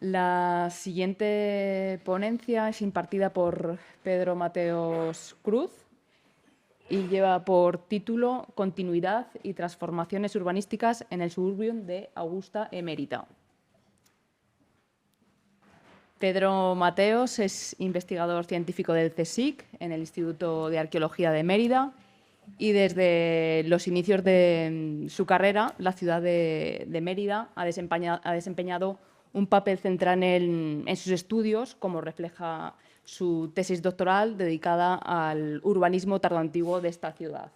La siguiente ponencia es impartida por Pedro Mateos Cruz y lleva por título Continuidad y transformaciones urbanísticas en el suburbium de Augusta Emérita. Pedro Mateos es investigador científico del CSIC en el Instituto de Arqueología de Mérida y desde los inicios de su carrera, la ciudad de Mérida ha desempeñado un papel central en sus estudios, como refleja su tesis doctoral dedicada al urbanismo tardoantiguo de esta ciudad.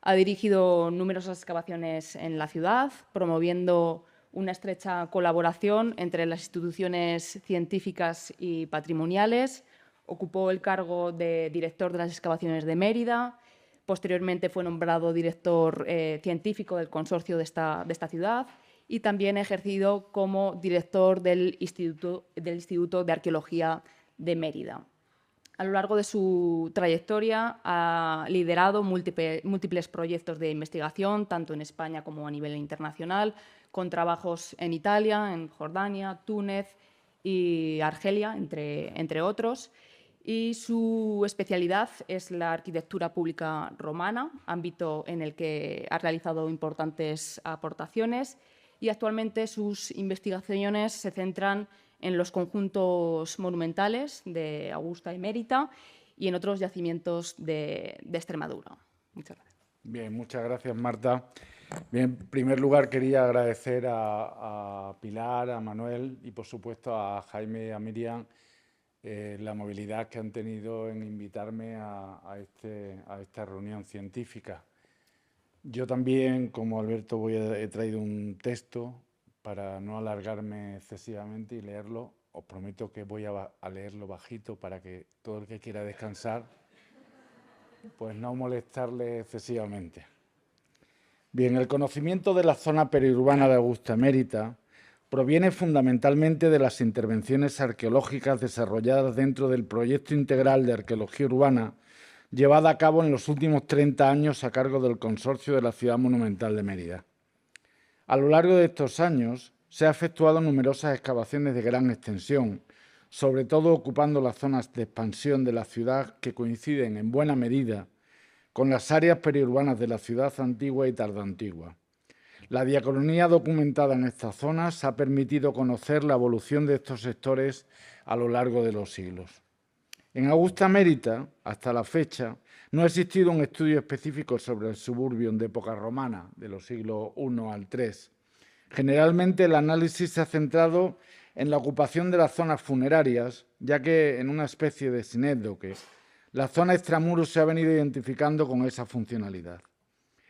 Ha dirigido numerosas excavaciones en la ciudad, promoviendo una estrecha colaboración entre las instituciones científicas y patrimoniales. Ocupó el cargo de director de las excavaciones de Mérida. Posteriormente fue nombrado director científico del consorcio de esta ciudad y también ha ejercido como director del Instituto de Arqueología de Mérida. A lo largo de su trayectoria ha liderado múltiples proyectos de investigación, tanto en España como a nivel internacional, con trabajos en Italia, en Jordania, Túnez y Argelia, entre otros. Y su especialidad es la arquitectura pública romana, ámbito en el que ha realizado importantes aportaciones, y actualmente sus investigaciones se centran en los conjuntos monumentales de Augusta Emérita y en otros yacimientos de Extremadura. Muchas gracias. Bien, muchas gracias, Marta. Bien, en primer lugar quería agradecer a Pilar, a Manuel y por supuesto a Jaime y a Miriam la movilidad que han tenido en invitarme a esta reunión científica. Yo también, como Alberto, he traído un texto para no alargarme excesivamente y leerlo. Os prometo que voy a leerlo bajito para que todo el que quiera descansar, pues no molestarle excesivamente. Bien, el conocimiento de la zona periurbana de Augusta Emérita proviene fundamentalmente de las intervenciones arqueológicas desarrolladas dentro del proyecto integral de arqueología urbana llevada a cabo en los últimos 30 años a cargo del Consorcio de la Ciudad Monumental de Mérida. A lo largo de estos años se han efectuado numerosas excavaciones de gran extensión, sobre todo ocupando las zonas de expansión de la ciudad que coinciden en buena medida con las áreas periurbanas de la ciudad antigua y tardoantigua. La diacronía documentada en estas zonas ha permitido conocer la evolución de estos sectores a lo largo de los siglos. En Augusta Emérita, hasta la fecha, no ha existido un estudio específico sobre el suburbium de época romana, de los siglos I al III. Generalmente el análisis se ha centrado en la ocupación de las zonas funerarias, ya que en una especie de sinécdoque, la zona extramuros se ha venido identificando con esa funcionalidad.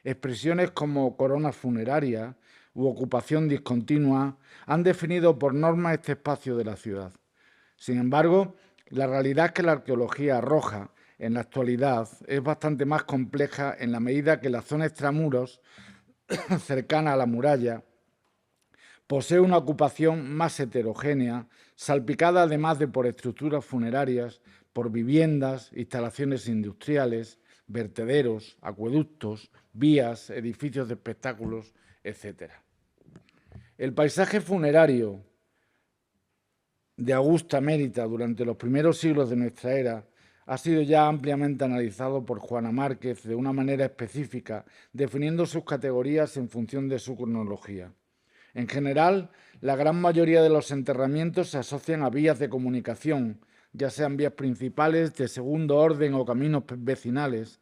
Expresiones como corona funeraria u ocupación discontinua han definido por norma este espacio de la ciudad. Sin embargo, la realidad es que la arqueología arroja en la actualidad es bastante más compleja en la medida que la zona extramuros, cercana a la muralla, posee una ocupación más heterogénea, salpicada además de por estructuras funerarias, por viviendas, instalaciones industriales, vertederos, acueductos, vías, edificios de espectáculos, etc. El paisaje funerario de Augusta Emérita durante los primeros siglos de nuestra era ha sido ya ampliamente analizado por Juana Márquez de una manera específica, definiendo sus categorías en función de su cronología. En general, la gran mayoría de los enterramientos se asocian a vías de comunicación, ya sean vías principales, de segundo orden o caminos vecinales,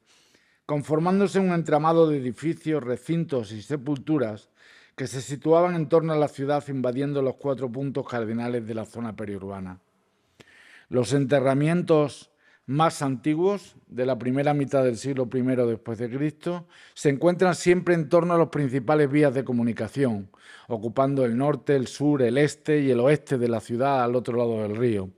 conformándose un entramado de edificios, recintos y sepulturas que se situaban en torno a la ciudad invadiendo los 4 puntos cardinales de la zona periurbana. Los enterramientos más antiguos, de la primera mitad del siglo I después de Cristo, se encuentran siempre en torno a las principales vías de comunicación, ocupando el norte, el sur, el este y el oeste de la ciudad al otro lado del río.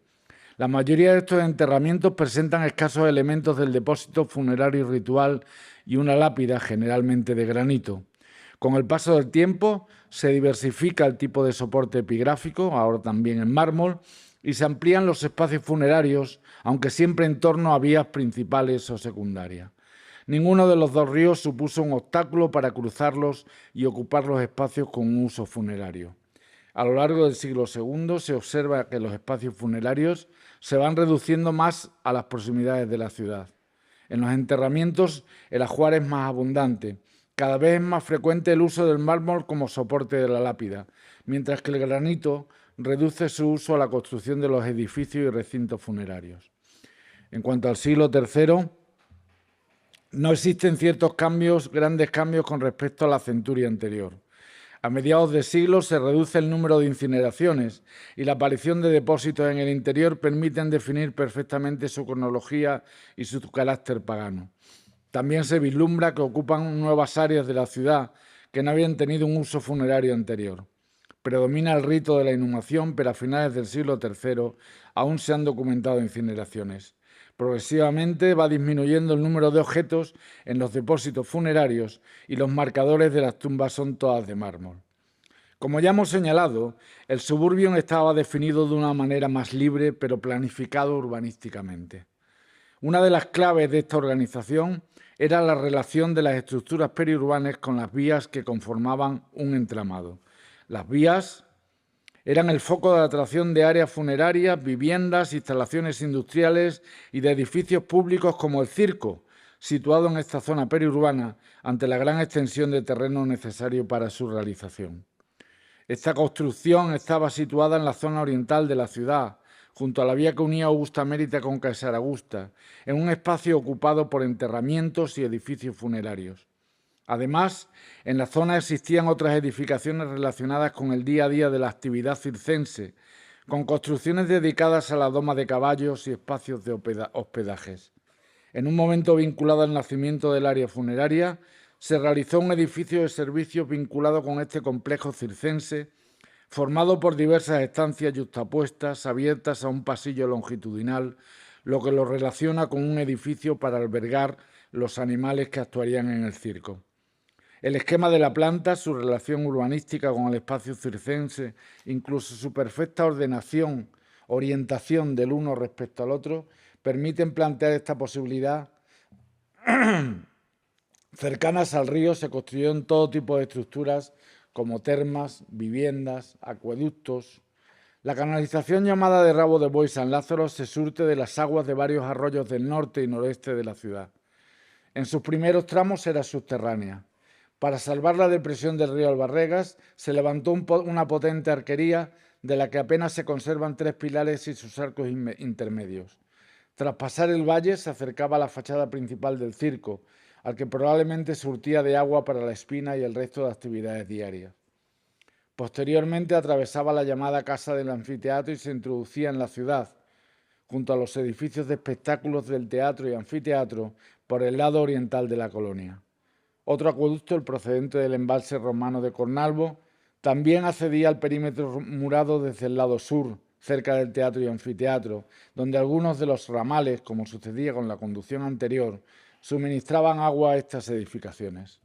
La mayoría de estos enterramientos presentan escasos elementos del depósito funerario y ritual y una lápida, generalmente de granito. Con el paso del tiempo se diversifica el tipo de soporte epigráfico, ahora también en mármol, y se amplían los espacios funerarios, aunque siempre en torno a vías principales o secundarias. Ninguno de los dos ríos supuso un obstáculo para cruzarlos y ocupar los espacios con un uso funerario. A lo largo del siglo II se observa que los espacios funerarios se van reduciendo más a las proximidades de la ciudad. En los enterramientos el ajuar es más abundante. Cada vez es más frecuente el uso del mármol como soporte de la lápida, mientras que el granito reduce su uso a la construcción de los edificios y recintos funerarios. En cuanto al siglo III, no existen grandes cambios con respecto a la centuria anterior. A mediados de siglo se reduce el número de incineraciones y la aparición de depósitos en el interior permiten definir perfectamente su cronología y su carácter pagano. También se vislumbra que ocupan nuevas áreas de la ciudad que no habían tenido un uso funerario anterior. Predomina el rito de la inhumación, pero a finales del siglo III aún se han documentado incineraciones. Progresivamente va disminuyendo el número de objetos en los depósitos funerarios y los marcadores de las tumbas son todas de mármol. Como ya hemos señalado, el suburbium estaba definido de una manera más libre, pero planificado urbanísticamente. Una de las claves de esta organización era la relación de las estructuras periurbanas con las vías que conformaban un entramado. Las vías eran el foco de atracción de áreas funerarias, viviendas, instalaciones industriales y de edificios públicos como el circo, situado en esta zona periurbana ante la gran extensión de terreno necesario para su realización. Esta construcción estaba situada en la zona oriental de la ciudad, junto a la vía que unía Augusta Mérida con Caesar Augusta, en un espacio ocupado por enterramientos y edificios funerarios. Además, en la zona existían otras edificaciones relacionadas con el día a día de la actividad circense, con construcciones dedicadas a la doma de caballos y espacios de hospedajes. En un momento vinculado al nacimiento del área funeraria, se realizó un edificio de servicios vinculado con este complejo circense, formado por diversas estancias yuxtapuestas, abiertas a un pasillo longitudinal, lo que lo relaciona con un edificio para albergar los animales que actuarían en el circo. El esquema de la planta, su relación urbanística con el espacio circense, incluso su perfecta orientación del uno respecto al otro, permiten plantear esta posibilidad. Cercanas al río se construyeron todo tipo de estructuras como termas, viviendas, acueductos. La canalización llamada de Rabo de Buey San Lázaro se surte de las aguas de varios arroyos del norte y noreste de la ciudad. En sus primeros tramos era subterránea. Para salvar la depresión del río Albarregas, se levantó una potente arquería de la que apenas se conservan 3 pilares y sus arcos intermedios. Tras pasar el valle, se acercaba a la fachada principal del circo, al que probablemente surtía de agua para la espina y el resto de actividades diarias. Posteriormente atravesaba la llamada Casa del Anfiteatro y se introducía en la ciudad, junto a los edificios de espectáculos del teatro y anfiteatro, por el lado oriental de la colonia. Otro acueducto, el procedente del embalse romano de Cornalvo, también accedía al perímetro murado desde el lado sur, cerca del teatro y anfiteatro, donde algunos de los ramales, como sucedía con la conducción anterior, suministraban agua a estas edificaciones.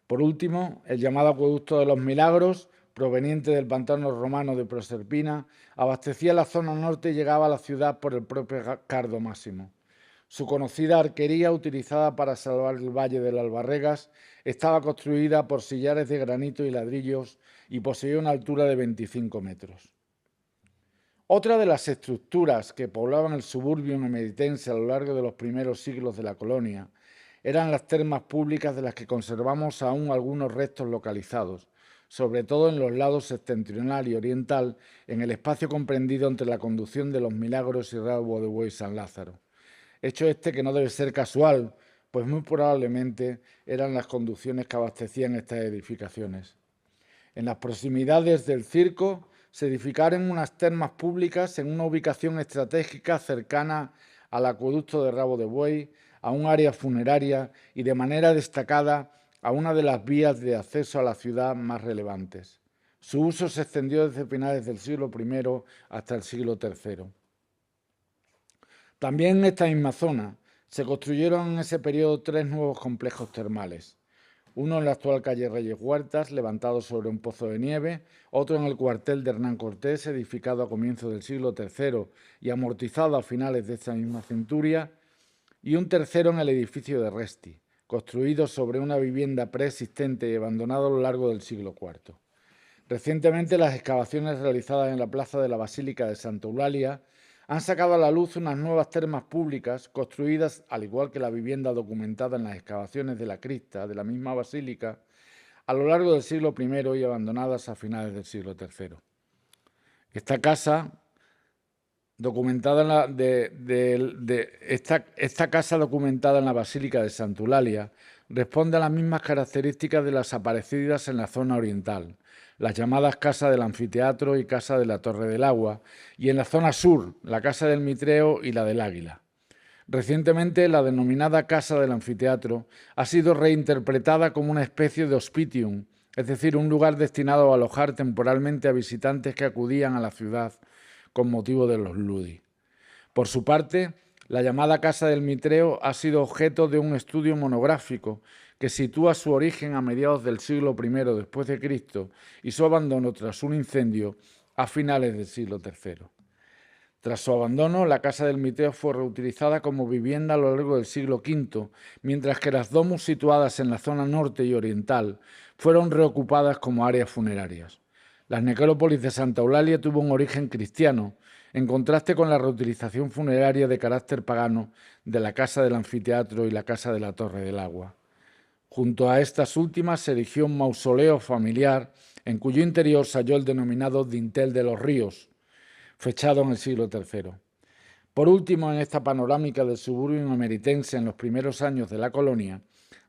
Por último, el llamado acueducto de los Milagros, proveniente del pantano romano de Proserpina, abastecía la zona norte y llegaba a la ciudad por el propio Cardo Máximo. Su conocida arquería, utilizada para salvar el valle del Albarregas, estaba construida por sillares de granito y ladrillos y poseía una altura de 25 metros. Otra de las estructuras que poblaban el suburbio emeritense a lo largo de los primeros siglos de la colonia eran las termas públicas de las que conservamos aún algunos restos localizados, sobre todo en los lados septentrional y oriental, en el espacio comprendido entre la conducción de los Milagros y Rabo de Buey San Lázaro. Hecho este que no debe ser casual, pues muy probablemente eran las conducciones que abastecían estas edificaciones. En las proximidades del circo se edificaron unas termas públicas en una ubicación estratégica cercana al acueducto de Rabo de Buey, a un área funeraria y de manera destacada a una de las vías de acceso a la ciudad más relevantes. Su uso se extendió desde finales del siglo I hasta el siglo III. También en esta misma zona se construyeron en ese periodo 3 nuevos complejos termales. Uno en la actual calle Reyes Huertas, levantado sobre un pozo de nieve, otro en el cuartel de Hernán Cortés, edificado a comienzos del siglo III y amortizado a finales de esta misma centuria, y un tercero en el edificio de Resti, construido sobre una vivienda preexistente y abandonado a lo largo del siglo IV. Recientemente, las excavaciones realizadas en la plaza de la Basílica de Santa Eulalia han sacado a la luz unas nuevas termas públicas construidas, al igual que la vivienda documentada en las excavaciones de la cripta de la misma basílica, a lo largo del siglo I y abandonadas a finales del siglo III. Esta casa documentada esta casa documentada en la Basílica de Santa Eulalia responde a las mismas características de las aparecidas en la zona oriental, las llamadas Casa del Anfiteatro y Casa de la Torre del Agua, y en la zona sur, la Casa del Mitreo y la del Águila. Recientemente, la denominada Casa del Anfiteatro ha sido reinterpretada como una especie de hospitium, es decir, un lugar destinado a alojar temporalmente a visitantes que acudían a la ciudad con motivo de los Ludi. Por su parte, la llamada Casa del Mitreo ha sido objeto de un estudio monográfico que sitúa su origen a mediados del siglo I después de Cristo y su abandono tras un incendio a finales del siglo III. Tras su abandono, la Casa del Mitreo fue reutilizada como vivienda a lo largo del siglo V, mientras que las domus situadas en la zona norte y oriental fueron reocupadas como áreas funerarias. La necrópolis de Santa Eulalia tuvo un origen cristiano, en contraste con la reutilización funeraria de carácter pagano de la Casa del Anfiteatro y la Casa de la Torre del Agua. Junto a estas últimas se erigió un mausoleo familiar en cuyo interior se halló el denominado dintel de los ríos, fechado en el siglo III. Por último, en esta panorámica del suburbio ameritense en los primeros años de la colonia,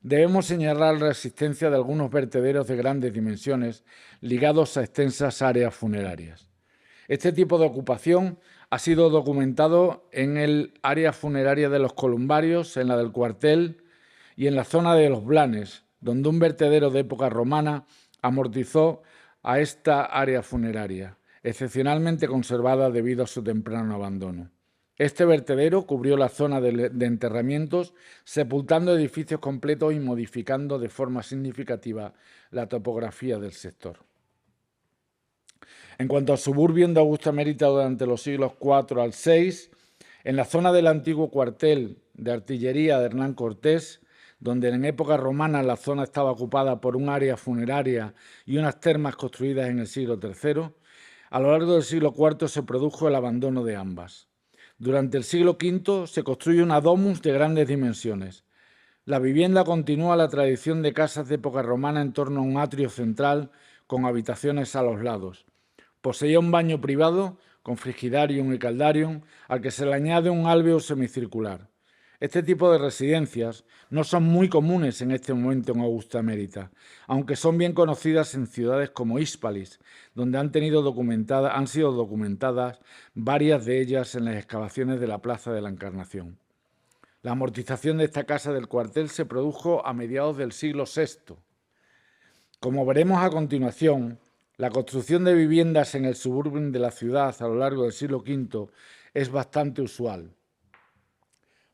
debemos señalar la existencia de algunos vertederos de grandes dimensiones ligados a extensas áreas funerarias. Este tipo de ocupación ha sido documentado en el área funeraria de los Columbarios, en la del Cuartel y en la zona de los Blanes, donde un vertedero de época romana amortizó a esta área funeraria, excepcionalmente conservada debido a su temprano abandono. Este vertedero cubrió la zona de enterramientos, sepultando edificios completos y modificando de forma significativa la topografía del sector. En cuanto al suburbio de Augusta Emérita durante los siglos IV al VI, en la zona del antiguo cuartel de artillería de Hernán Cortés, donde en época romana la zona estaba ocupada por un área funeraria y unas termas construidas en el siglo III, a lo largo del siglo IV se produjo el abandono de ambas. Durante el siglo V se construye una domus de grandes dimensiones. La vivienda continúa la tradición de casas de época romana en torno a un atrio central con habitaciones a los lados. Poseía un baño privado con frigidarium y caldarium, al que se le añade un alveo semicircular. Este tipo de residencias no son muy comunes en este momento en Augusta Emérita, aunque son bien conocidas en ciudades como Hispalis, donde han sido documentadas varias de ellas en las excavaciones de la Plaza de la Encarnación. La amortización de esta casa del cuartel se produjo a mediados del siglo VI. Como veremos a continuación, la construcción de viviendas en el suburbio de la ciudad a lo largo del siglo V es bastante usual.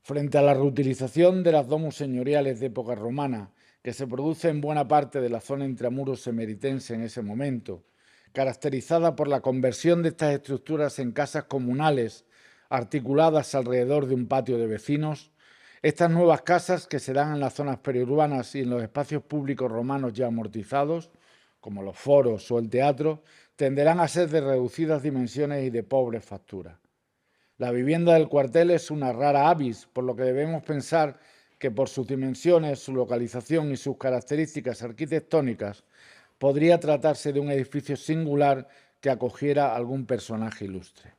Frente a la reutilización de las domus señoriales de época romana, que se produce en buena parte de la zona intramuros emeritense en ese momento, caracterizada por la conversión de estas estructuras en casas comunales articuladas alrededor de un patio de vecinos, estas nuevas casas que se dan en las zonas periurbanas y en los espacios públicos romanos ya amortizados, como los foros o el teatro, tenderán a ser de reducidas dimensiones y de pobre factura. La vivienda del cuartel es una rara avis, por lo que debemos pensar que por sus dimensiones, su localización y sus características arquitectónicas, podría tratarse de un edificio singular que acogiera a algún personaje ilustre.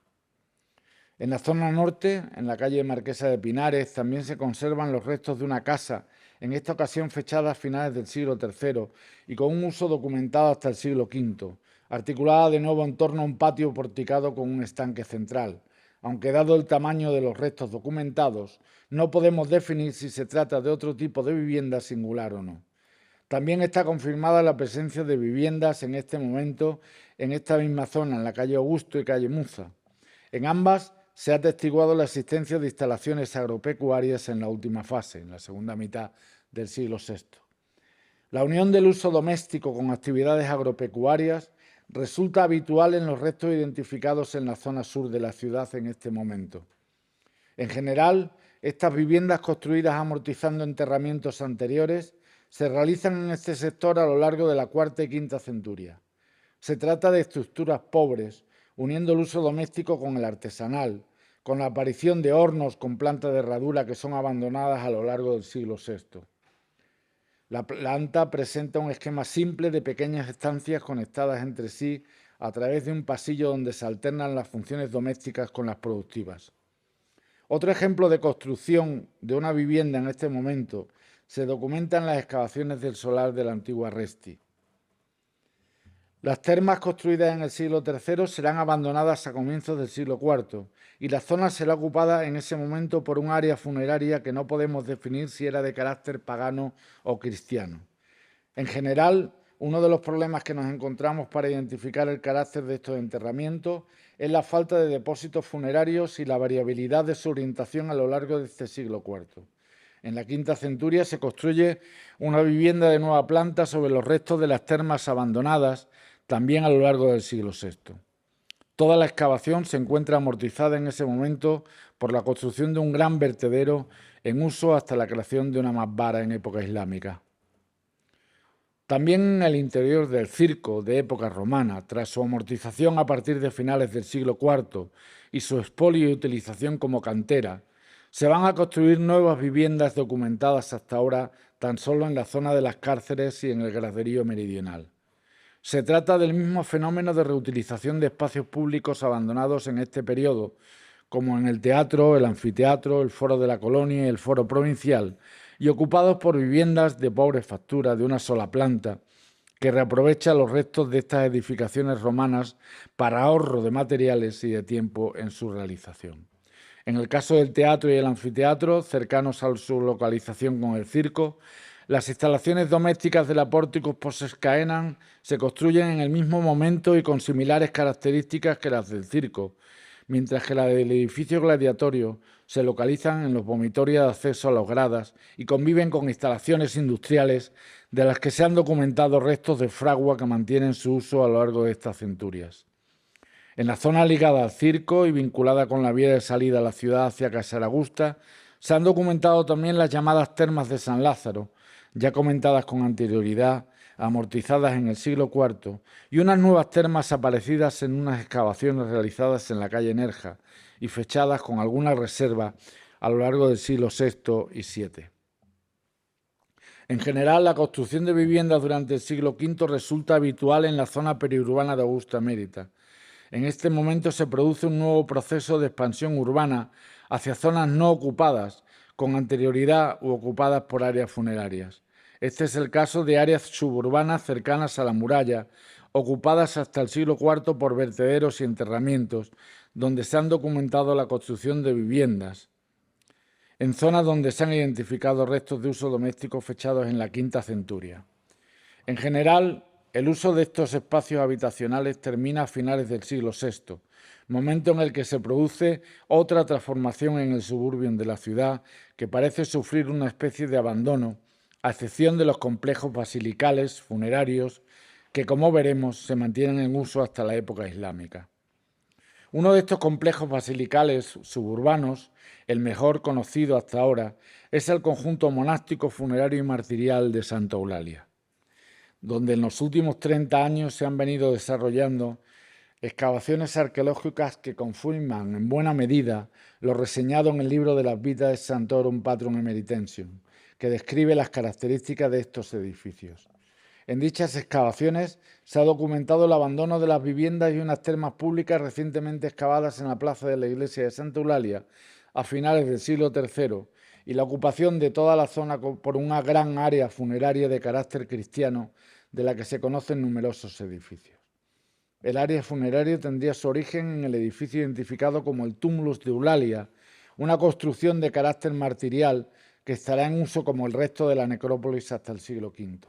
En la zona norte, en la calle Marquesa de Pinares, también se conservan los restos de una casa, en esta ocasión fechada a finales del siglo III y con un uso documentado hasta el siglo V, articulada de nuevo en torno a un patio porticado con un estanque central. Aunque dado el tamaño de los restos documentados, no podemos definir si se trata de otro tipo de vivienda singular o no. También está confirmada la presencia de viviendas en este momento en esta misma zona, en la calle Augusto y calle Muza. En ambas se ha atestiguado la existencia de instalaciones agropecuarias en la última fase, en la segunda mitad del siglo VI. La unión del uso doméstico con actividades agropecuarias resulta habitual en los restos identificados en la zona sur de la ciudad en este momento. En general, estas viviendas construidas amortizando enterramientos anteriores se realizan en este sector a lo largo de la cuarta y quinta centuria. Se trata de estructuras pobres, uniendo el uso doméstico con el artesanal, con la aparición de hornos con planta de herradura que son abandonadas a lo largo del siglo VI. La planta presenta un esquema simple de pequeñas estancias conectadas entre sí a través de un pasillo donde se alternan las funciones domésticas con las productivas. Otro ejemplo de construcción de una vivienda en este momento se documenta en las excavaciones del solar de la antigua Resti. Las termas construidas en el siglo III serán abandonadas a comienzos del siglo IV y la zona será ocupada en ese momento por un área funeraria que no podemos definir si era de carácter pagano o cristiano. En general, uno de los problemas que nos encontramos para identificar el carácter de estos enterramientos es la falta de depósitos funerarios y la variabilidad de su orientación a lo largo de este siglo IV. En la quinta centuria se construye una vivienda de nueva planta sobre los restos de las termas abandonadas, también a lo largo del siglo VI. Toda la excavación se encuentra amortizada en ese momento por la construcción de un gran vertedero en uso hasta la creación de una masbara en época islámica. También en el interior del circo de época romana, tras su amortización a partir de finales del siglo IV y su expolio y utilización como cantera, se van a construir nuevas viviendas documentadas hasta ahora tan solo en la zona de las cárceles y en el graderío meridional. Se trata del mismo fenómeno de reutilización de espacios públicos abandonados en este periodo, como en el teatro, el anfiteatro, el foro de la colonia y el foro provincial, y ocupados por viviendas de pobre factura de una sola planta, que reaprovecha los restos de estas edificaciones romanas para ahorro de materiales y de tiempo en su realización. En el caso del teatro y el anfiteatro, cercanos a su localización con el circo, las instalaciones domésticas de la Pórticus Possescaenam se construyen en el mismo momento y con similares características que las del circo, mientras que las del edificio gladiatorio se localizan en los vomitorios de acceso a las gradas y conviven con instalaciones industriales de las que se han documentado restos de fragua que mantienen su uso a lo largo de estas centurias. En la zona ligada al circo y vinculada con la vía de salida a la ciudad hacia Casaragusta, se han documentado también las llamadas termas de San Lázaro, ya comentadas con anterioridad, amortizadas en el siglo IV, y unas nuevas termas aparecidas en unas excavaciones realizadas en la calle Nerja y fechadas con alguna reserva a lo largo del siglo VI y VII. En general, la construcción de viviendas durante el siglo V resulta habitual en la zona periurbana de Augusta Mérida. En este momento se produce un nuevo proceso de expansión urbana hacia zonas no ocupadas, con anterioridad u ocupadas por áreas funerarias. Este es el caso de áreas suburbanas cercanas a la muralla, ocupadas hasta el siglo IV por vertederos y enterramientos, donde se han documentado la construcción de viviendas, en zonas donde se han identificado restos de uso doméstico fechados en la quinta centuria. En general, el uso de estos espacios habitacionales termina a finales del siglo VI, momento en el que se produce otra transformación en el suburbium de la ciudad que parece sufrir una especie de abandono, a excepción de los complejos basilicales funerarios que, como veremos, se mantienen en uso hasta la época islámica. Uno de estos complejos basilicales suburbanos, el mejor conocido hasta ahora, es el conjunto monástico, funerario y martirial de Santa Eulalia, donde en los últimos 30 años se han venido desarrollando excavaciones arqueológicas que confirman en buena medida lo reseñado en el libro de las Vitae Sanctorum Patrum Emeritensium, que describe las características de estos edificios. En dichas excavaciones se ha documentado el abandono de las viviendas y unas termas públicas recientemente excavadas en la plaza de la iglesia de Santa Eulalia a finales del siglo III y la ocupación de toda la zona por una gran área funeraria de carácter cristiano de la que se conocen numerosos edificios. El área funeraria tendría su origen en el edificio identificado como el Tumulus de Eulalia, una construcción de carácter martirial que estará en uso como el resto de la necrópolis hasta el siglo V.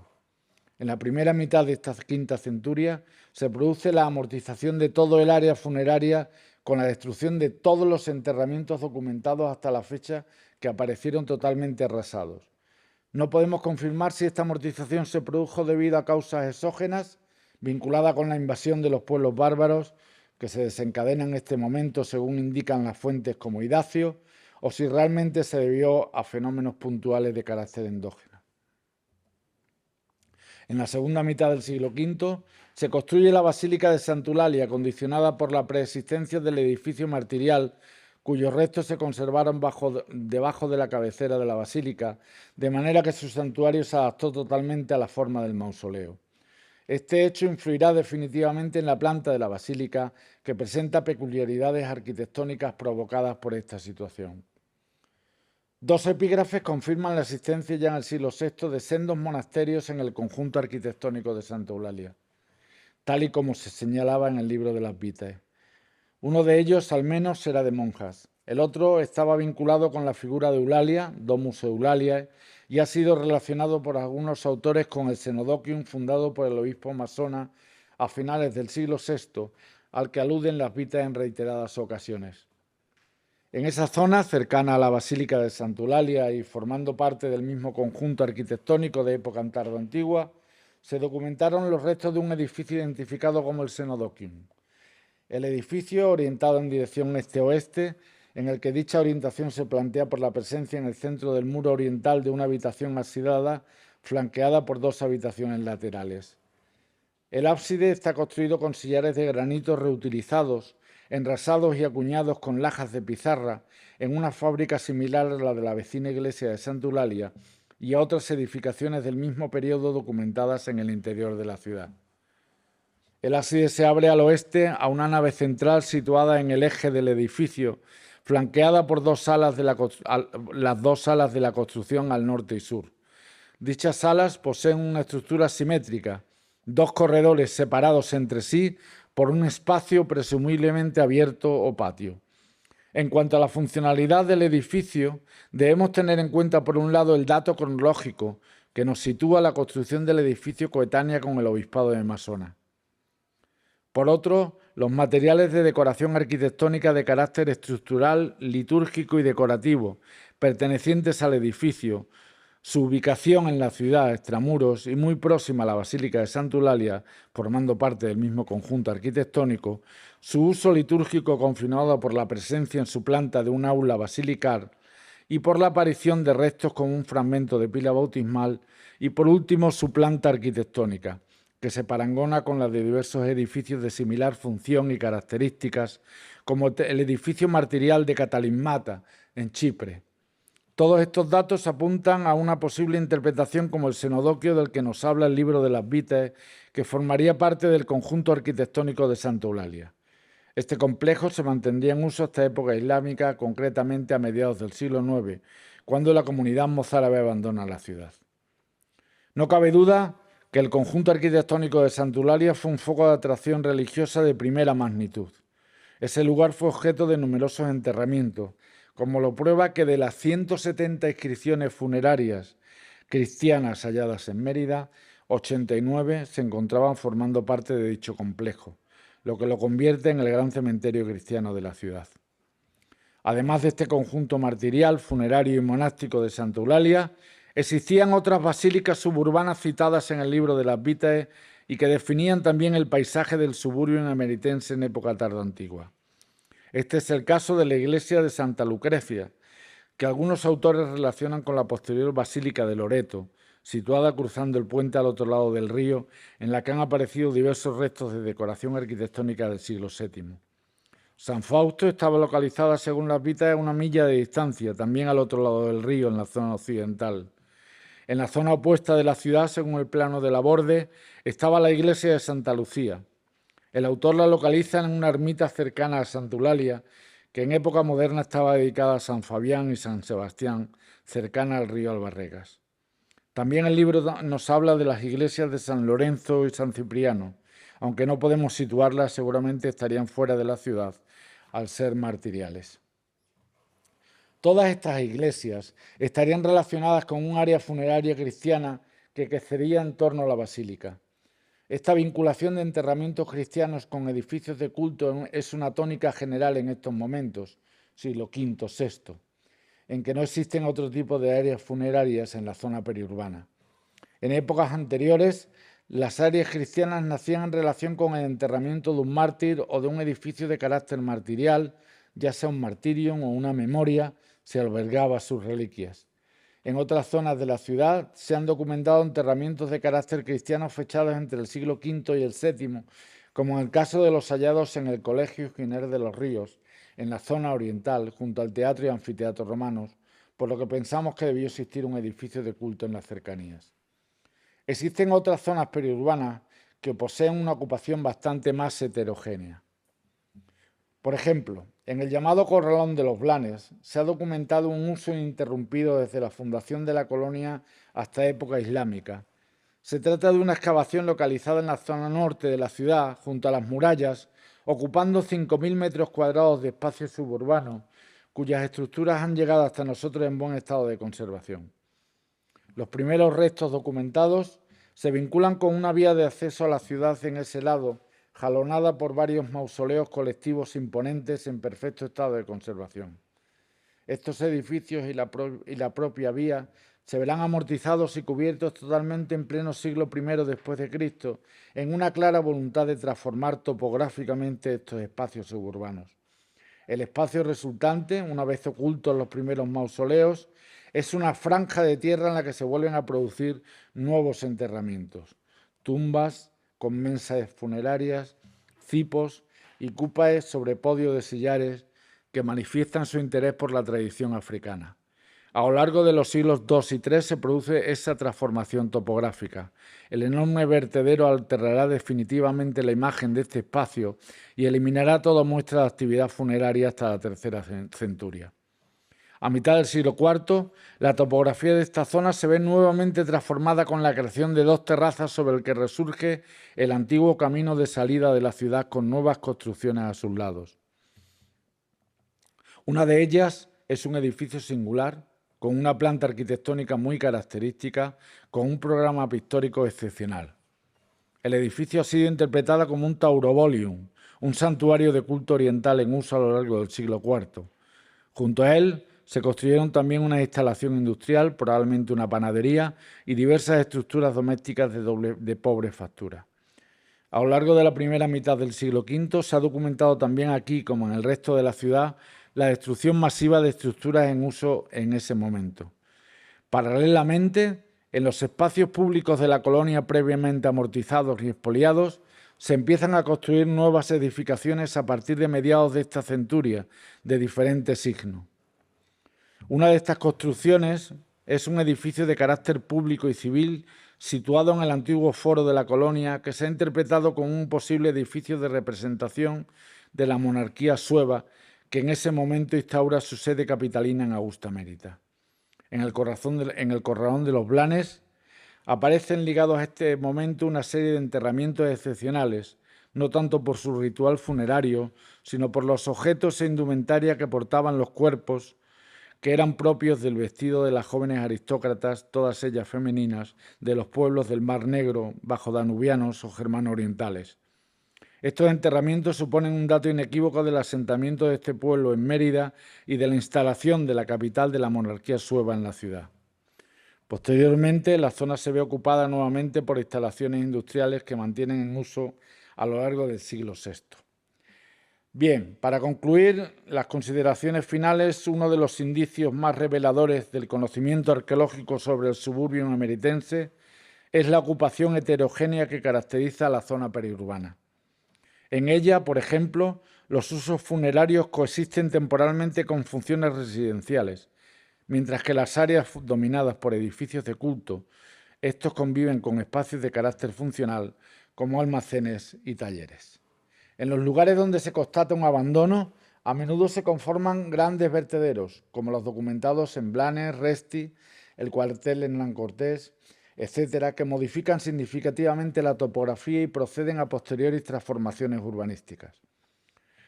En la primera mitad de esta quinta centuria se produce la amortización de todo el área funeraria con la destrucción de todos los enterramientos documentados hasta la fecha que aparecieron totalmente arrasados. No podemos confirmar si esta amortización se produjo debido a causas exógenas vinculada con la invasión de los pueblos bárbaros que se desencadena en este momento según indican las fuentes como Idacio, o si realmente se debió a fenómenos puntuales de carácter endógeno. En la segunda mitad del siglo V Se construye la Basílica de Santa Eulalia, condicionada por la preexistencia del edificio martirial, cuyos restos se conservaron debajo de la cabecera de la basílica, de manera que su santuario se adaptó totalmente a la forma del mausoleo. Este hecho influirá definitivamente en la planta de la basílica, que presenta peculiaridades arquitectónicas provocadas por esta situación. Dos epígrafes confirman la existencia ya en el siglo VI de sendos monasterios en el conjunto arquitectónico de Santa Eulalia, tal y como se señalaba en el libro de las Vitae. Uno de ellos, al menos, era de monjas. El otro estaba vinculado con la figura de Eulalia, Domus Eulaliae, y ha sido relacionado por algunos autores con el Cenodoquium fundado por el obispo Masona a finales del siglo VI, al que aluden las Vitae en reiteradas ocasiones. En esa zona, cercana a la Basílica de Santa Eulalia y formando parte del mismo conjunto arquitectónico de época tardoantigua, se documentaron los restos de un edificio identificado como el Cenodoquium. El edificio, orientado en dirección este-oeste, en el que dicha orientación se plantea por la presencia en el centro del muro oriental de una habitación absidada, flanqueada por dos habitaciones laterales. El ábside está construido con sillares de granito reutilizados, enrasados y acuñados con lajas de pizarra, en una fábrica similar a la de la vecina iglesia de Santa Eulalia y a otras edificaciones del mismo periodo documentadas en el interior de la ciudad. El ábside se abre al oeste a una nave central situada en el eje del edificio, flanqueada por las dos salas de la construcción al norte y sur. Dichas salas poseen una estructura simétrica, dos corredores separados entre sí por un espacio presumiblemente abierto o patio. En cuanto a la funcionalidad del edificio, debemos tener en cuenta, por un lado, el dato cronológico, que nos sitúa la construcción del edificio coetánea con el obispado de Masona. Por otro, los materiales de decoración arquitectónica de carácter estructural, litúrgico y decorativo, pertenecientes al edificio, su ubicación en la ciudad, extramuros y muy próxima a la Basílica de Santa Eulalia, formando parte del mismo conjunto arquitectónico, su uso litúrgico confirmado por la presencia en su planta de un aula basilical y por la aparición de restos como un fragmento de pila bautismal, y por último su planta arquitectónica, que se parangona con la de diversos edificios de similar función y características, como el edificio martirial de Catalimmata, en Chipre. Todos estos datos apuntan a una posible interpretación como el Cenodoquio del que nos habla el libro de las Vitae, que formaría parte del conjunto arquitectónico de Santa Eulalia. Este complejo se mantendría en uso hasta época islámica, concretamente a mediados del siglo IX, cuando la comunidad mozárabe abandona la ciudad. No cabe duda que el conjunto arquitectónico de Santa Eulalia fue un foco de atracción religiosa de primera magnitud. Ese lugar fue objeto de numerosos enterramientos, como lo prueba que de las 170 inscripciones funerarias cristianas halladas en Mérida, 89 se encontraban formando parte de dicho complejo, lo que lo convierte en el gran cementerio cristiano de la ciudad. Además de este conjunto martirial, funerario y monástico de Santa Eulalia, existían otras basílicas suburbanas citadas en el libro de las Vitae y que definían también el paisaje del suburbio emeritense en época tardoantigua. Este es el caso de la iglesia de Santa Lucrecia, que algunos autores relacionan con la posterior Basílica de Loreto, situada cruzando el puente al otro lado del río, en la que han aparecido diversos restos de decoración arquitectónica del siglo VII. San Fausto estaba localizada, según las Vitae, a 1 milla de distancia, también al otro lado del río, en la zona occidental. En la zona opuesta de la ciudad, según el plano de Laborde, estaba la iglesia de Santa Lucía. El autor la localiza en una ermita cercana a Santa Eulalia, que en época moderna estaba dedicada a San Fabián y San Sebastián, cercana al río Albarregas. También el libro nos habla de las iglesias de San Lorenzo y San Cipriano. Aunque no podemos situarlas, seguramente estarían fuera de la ciudad, al ser martiriales. Todas estas iglesias estarían relacionadas con un área funeraria cristiana que crecería en torno a la basílica. Esta vinculación de enterramientos cristianos con edificios de culto es una tónica general en estos momentos, siglo V, VI, en que no existen otro tipo de áreas funerarias en la zona periurbana. En épocas anteriores, las áreas cristianas nacían en relación con el enterramiento de un mártir o de un edificio de carácter martirial, ya sea un martirium o una memoria, se albergaba sus reliquias. En otras zonas de la ciudad se han documentado enterramientos de carácter cristiano fechados entre el siglo V y el VII, como en el caso de los hallados en el Colegio Giner de los Ríos, en la zona oriental, junto al teatro y anfiteatro romanos, por lo que pensamos que debió existir un edificio de culto en las cercanías. Existen otras zonas periurbanas que poseen una ocupación bastante más heterogénea. Por ejemplo, en el llamado Corralón de los Blanes se ha documentado un uso ininterrumpido desde la fundación de la colonia hasta época islámica. Se trata de una excavación localizada en la zona norte de la ciudad, junto a las murallas, ocupando 5.000 metros cuadrados de espacio suburbano, cuyas estructuras han llegado hasta nosotros en buen estado de conservación. Los primeros restos documentados se vinculan con una vía de acceso a la ciudad en ese lado, jalonada por varios mausoleos colectivos imponentes en perfecto estado de conservación. Estos edificios y la propia vía se verán amortizados y cubiertos totalmente en pleno siglo I después de Cristo, en una clara voluntad de transformar topográficamente estos espacios suburbanos. El espacio resultante, una vez ocultos los primeros mausoleos, es una franja de tierra en la que se vuelven a producir nuevos enterramientos, tumbas con mensas funerarias, cipos y cúpaes sobre podios de sillares que manifiestan su interés por la tradición africana. A lo largo de los siglos II y III se produce esa transformación topográfica. El enorme vertedero alterará definitivamente la imagen de este espacio y eliminará toda muestra de actividad funeraria hasta la tercera centuria. A mitad del siglo IV, la topografía de esta zona se ve nuevamente transformada con la creación de dos terrazas sobre el que resurge el antiguo camino de salida de la ciudad con nuevas construcciones a sus lados. Una de ellas es un edificio singular, con una planta arquitectónica muy característica, con un programa pictórico excepcional. El edificio ha sido interpretado como un taurobolium, un santuario de culto oriental en uso a lo largo del siglo IV. Junto a él se construyeron también una instalación industrial, probablemente una panadería, y diversas estructuras domésticas de pobre factura. A lo largo de la primera mitad del siglo V se ha documentado también aquí, como en el resto de la ciudad, la destrucción masiva de estructuras en uso en ese momento. Paralelamente, en los espacios públicos de la colonia previamente amortizados y expoliados, se empiezan a construir nuevas edificaciones a partir de mediados de esta centuria, de diferentes signos. Una de estas construcciones es un edificio de carácter público y civil situado en el antiguo foro de la colonia, que se ha interpretado como un posible edificio de representación de la monarquía sueva, que en ese momento instaura su sede capitalina en Augusta Mérida. En el Corralón de los Blanes aparecen ligados a este momento una serie de enterramientos excepcionales, no tanto por su ritual funerario, sino por los objetos e indumentaria que portaban los cuerpos, que eran propios del vestido de las jóvenes aristócratas, todas ellas femeninas, de los pueblos del Mar Negro, bajo danubianos o germano-orientales. Estos enterramientos suponen un dato inequívoco del asentamiento de este pueblo en Mérida y de la instalación de la capital de la monarquía sueva en la ciudad. Posteriormente, la zona se ve ocupada nuevamente por instalaciones industriales que mantienen en uso a lo largo del siglo VI. Bien, para concluir las consideraciones finales, uno de los indicios más reveladores del conocimiento arqueológico sobre el suburbio emeritense es la ocupación heterogénea que caracteriza a la zona periurbana. En ella, por ejemplo, los usos funerarios coexisten temporalmente con funciones residenciales, mientras que las áreas dominadas por edificios de culto, estos conviven con espacios de carácter funcional como almacenes y talleres. En los lugares donde se constata un abandono, a menudo se conforman grandes vertederos, como los documentados en Blanes, Resti, el cuartel en Hernán Cortés, etcétera, que modifican significativamente la topografía y proceden a posteriores transformaciones urbanísticas.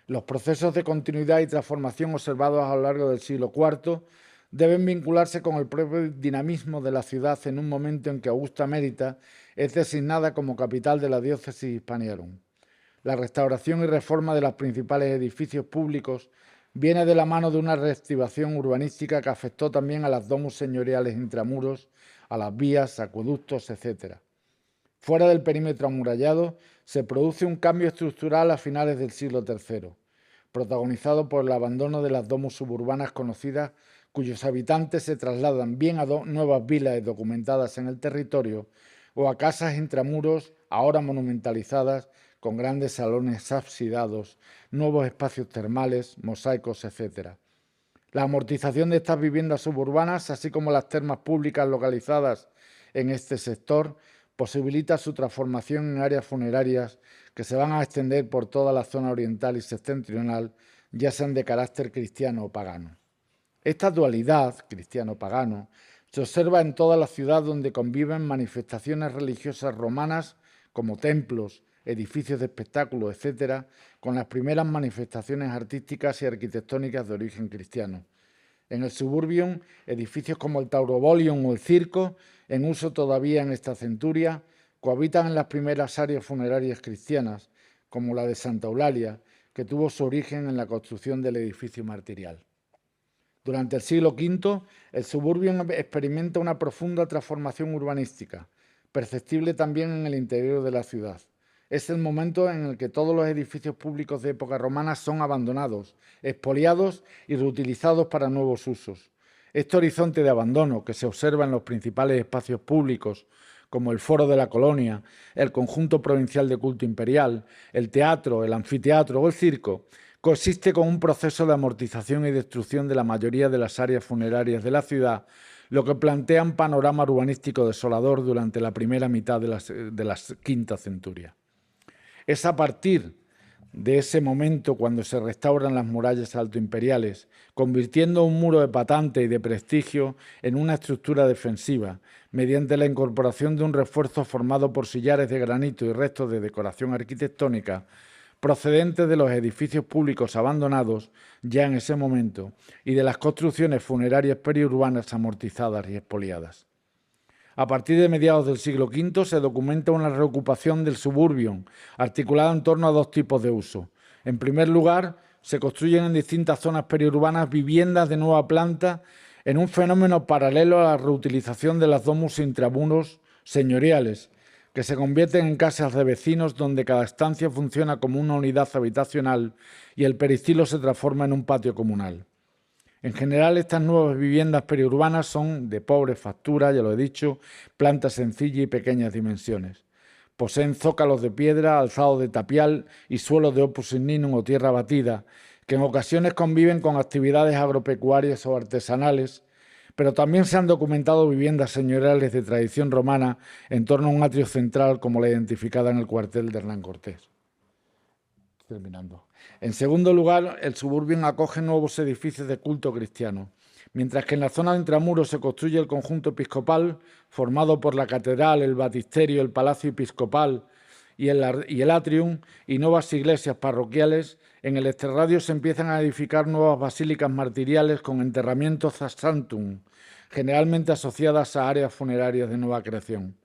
Los procesos de continuidad y transformación observados a lo largo del siglo IV deben vincularse con el propio dinamismo de la ciudad en un momento en que Augusta Mérida es designada como capital de la diócesis Hispaniarum. La restauración y reforma de los principales edificios públicos viene de la mano de una reactivación urbanística que afectó también a las domus señoriales intramuros, a las vías, acueductos, etc. Fuera del perímetro amurallado se produce un cambio estructural a finales del siglo III, protagonizado por el abandono de las domus suburbanas conocidas cuyos habitantes se trasladan bien a nuevas vilas documentadas en el territorio o a casas intramuros ahora monumentalizadas con grandes salones absidados, nuevos espacios termales, mosaicos, etc. La amortización de estas viviendas suburbanas, así como las termas públicas localizadas en este sector, posibilita su transformación en áreas funerarias que se van a extender por toda la zona oriental y septentrional, ya sean de carácter cristiano o pagano. Esta dualidad, cristiano-pagano, se observa en toda la ciudad donde conviven manifestaciones religiosas romanas como templos, edificios de espectáculo, etc., con las primeras manifestaciones artísticas y arquitectónicas de origen cristiano. En el suburbium, edificios como el Taurobolium o el Circo, en uso todavía en esta centuria, cohabitan en las primeras áreas funerarias cristianas, como la de Santa Eulalia, que tuvo su origen en la construcción del edificio martirial. Durante el siglo V, el suburbium experimenta una profunda transformación urbanística, perceptible también en el interior de la ciudad. Es el momento en el que todos los edificios públicos de época romana son abandonados, expoliados y reutilizados para nuevos usos. Este horizonte de abandono que se observa en los principales espacios públicos, como el Foro de la Colonia, el Conjunto Provincial de Culto Imperial, el teatro, el anfiteatro o el circo, coexiste con un proceso de amortización y destrucción de la mayoría de las áreas funerarias de la ciudad, lo que plantea un panorama urbanístico desolador durante la primera mitad de la quinta centuria. Es a partir de ese momento cuando se restauran las murallas altoimperiales, convirtiendo un muro de patante y de prestigio en una estructura defensiva, mediante la incorporación de un refuerzo formado por sillares de granito y restos de decoración arquitectónica, procedentes de los edificios públicos abandonados ya en ese momento y de las construcciones funerarias periurbanas amortizadas y expoliadas. A partir de mediados del siglo V se documenta una reocupación del suburbium, articulada en torno a dos tipos de uso. En primer lugar, se construyen en distintas zonas periurbanas viviendas de nueva planta en un fenómeno paralelo a la reutilización de las domus intramuros señoriales, que se convierten en casas de vecinos donde cada estancia funciona como una unidad habitacional y el peristilo se transforma en un patio comunal. En general, estas nuevas viviendas periurbanas son de pobre factura, ya lo he dicho, planta sencilla y pequeñas dimensiones. Poseen zócalos de piedra, alzados de tapial y suelos de opus igninum o tierra batida, que en ocasiones conviven con actividades agropecuarias o artesanales, pero también se han documentado viviendas señoriales de tradición romana en torno a un atrio central como la identificada en el cuartel de Hernán Cortés. Terminando. En segundo lugar, el suburbio acoge nuevos edificios de culto cristiano, mientras que en la zona de intramuros se construye el conjunto episcopal, formado por la catedral, el baptisterio, el palacio episcopal y el atrium, y nuevas iglesias parroquiales. En el extrarradio se empiezan a edificar nuevas basílicas martiriales con enterramientos a sanctum, generalmente asociadas a áreas funerarias de nueva creación.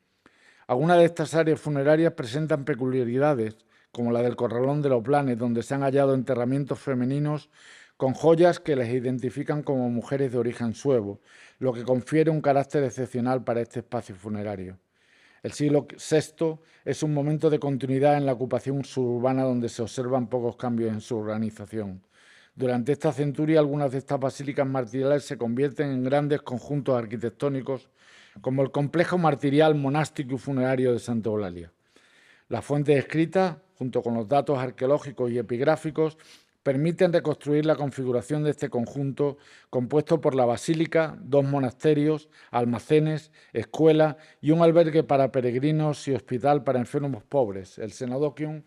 Algunas de estas áreas funerarias presentan peculiaridades, como la del Corralón de los Blanes, donde se han hallado enterramientos femeninos con joyas que les identifican como mujeres de origen suevo, lo que confiere un carácter excepcional para este espacio funerario. El siglo VI es un momento de continuidad en la ocupación suburbana donde se observan pocos cambios en su organización. Durante esta centuria, algunas de estas basílicas martiriales se convierten en grandes conjuntos arquitectónicos, como el complejo martirial monástico y funerario de Santa Eulalia. Las fuentes escritas, junto con los datos arqueológicos y epigráficos, permiten reconstruir la configuración de este conjunto compuesto por la basílica, dos monasterios, almacenes, escuela y un albergue para peregrinos y hospital para enfermos pobres, el Senodokium,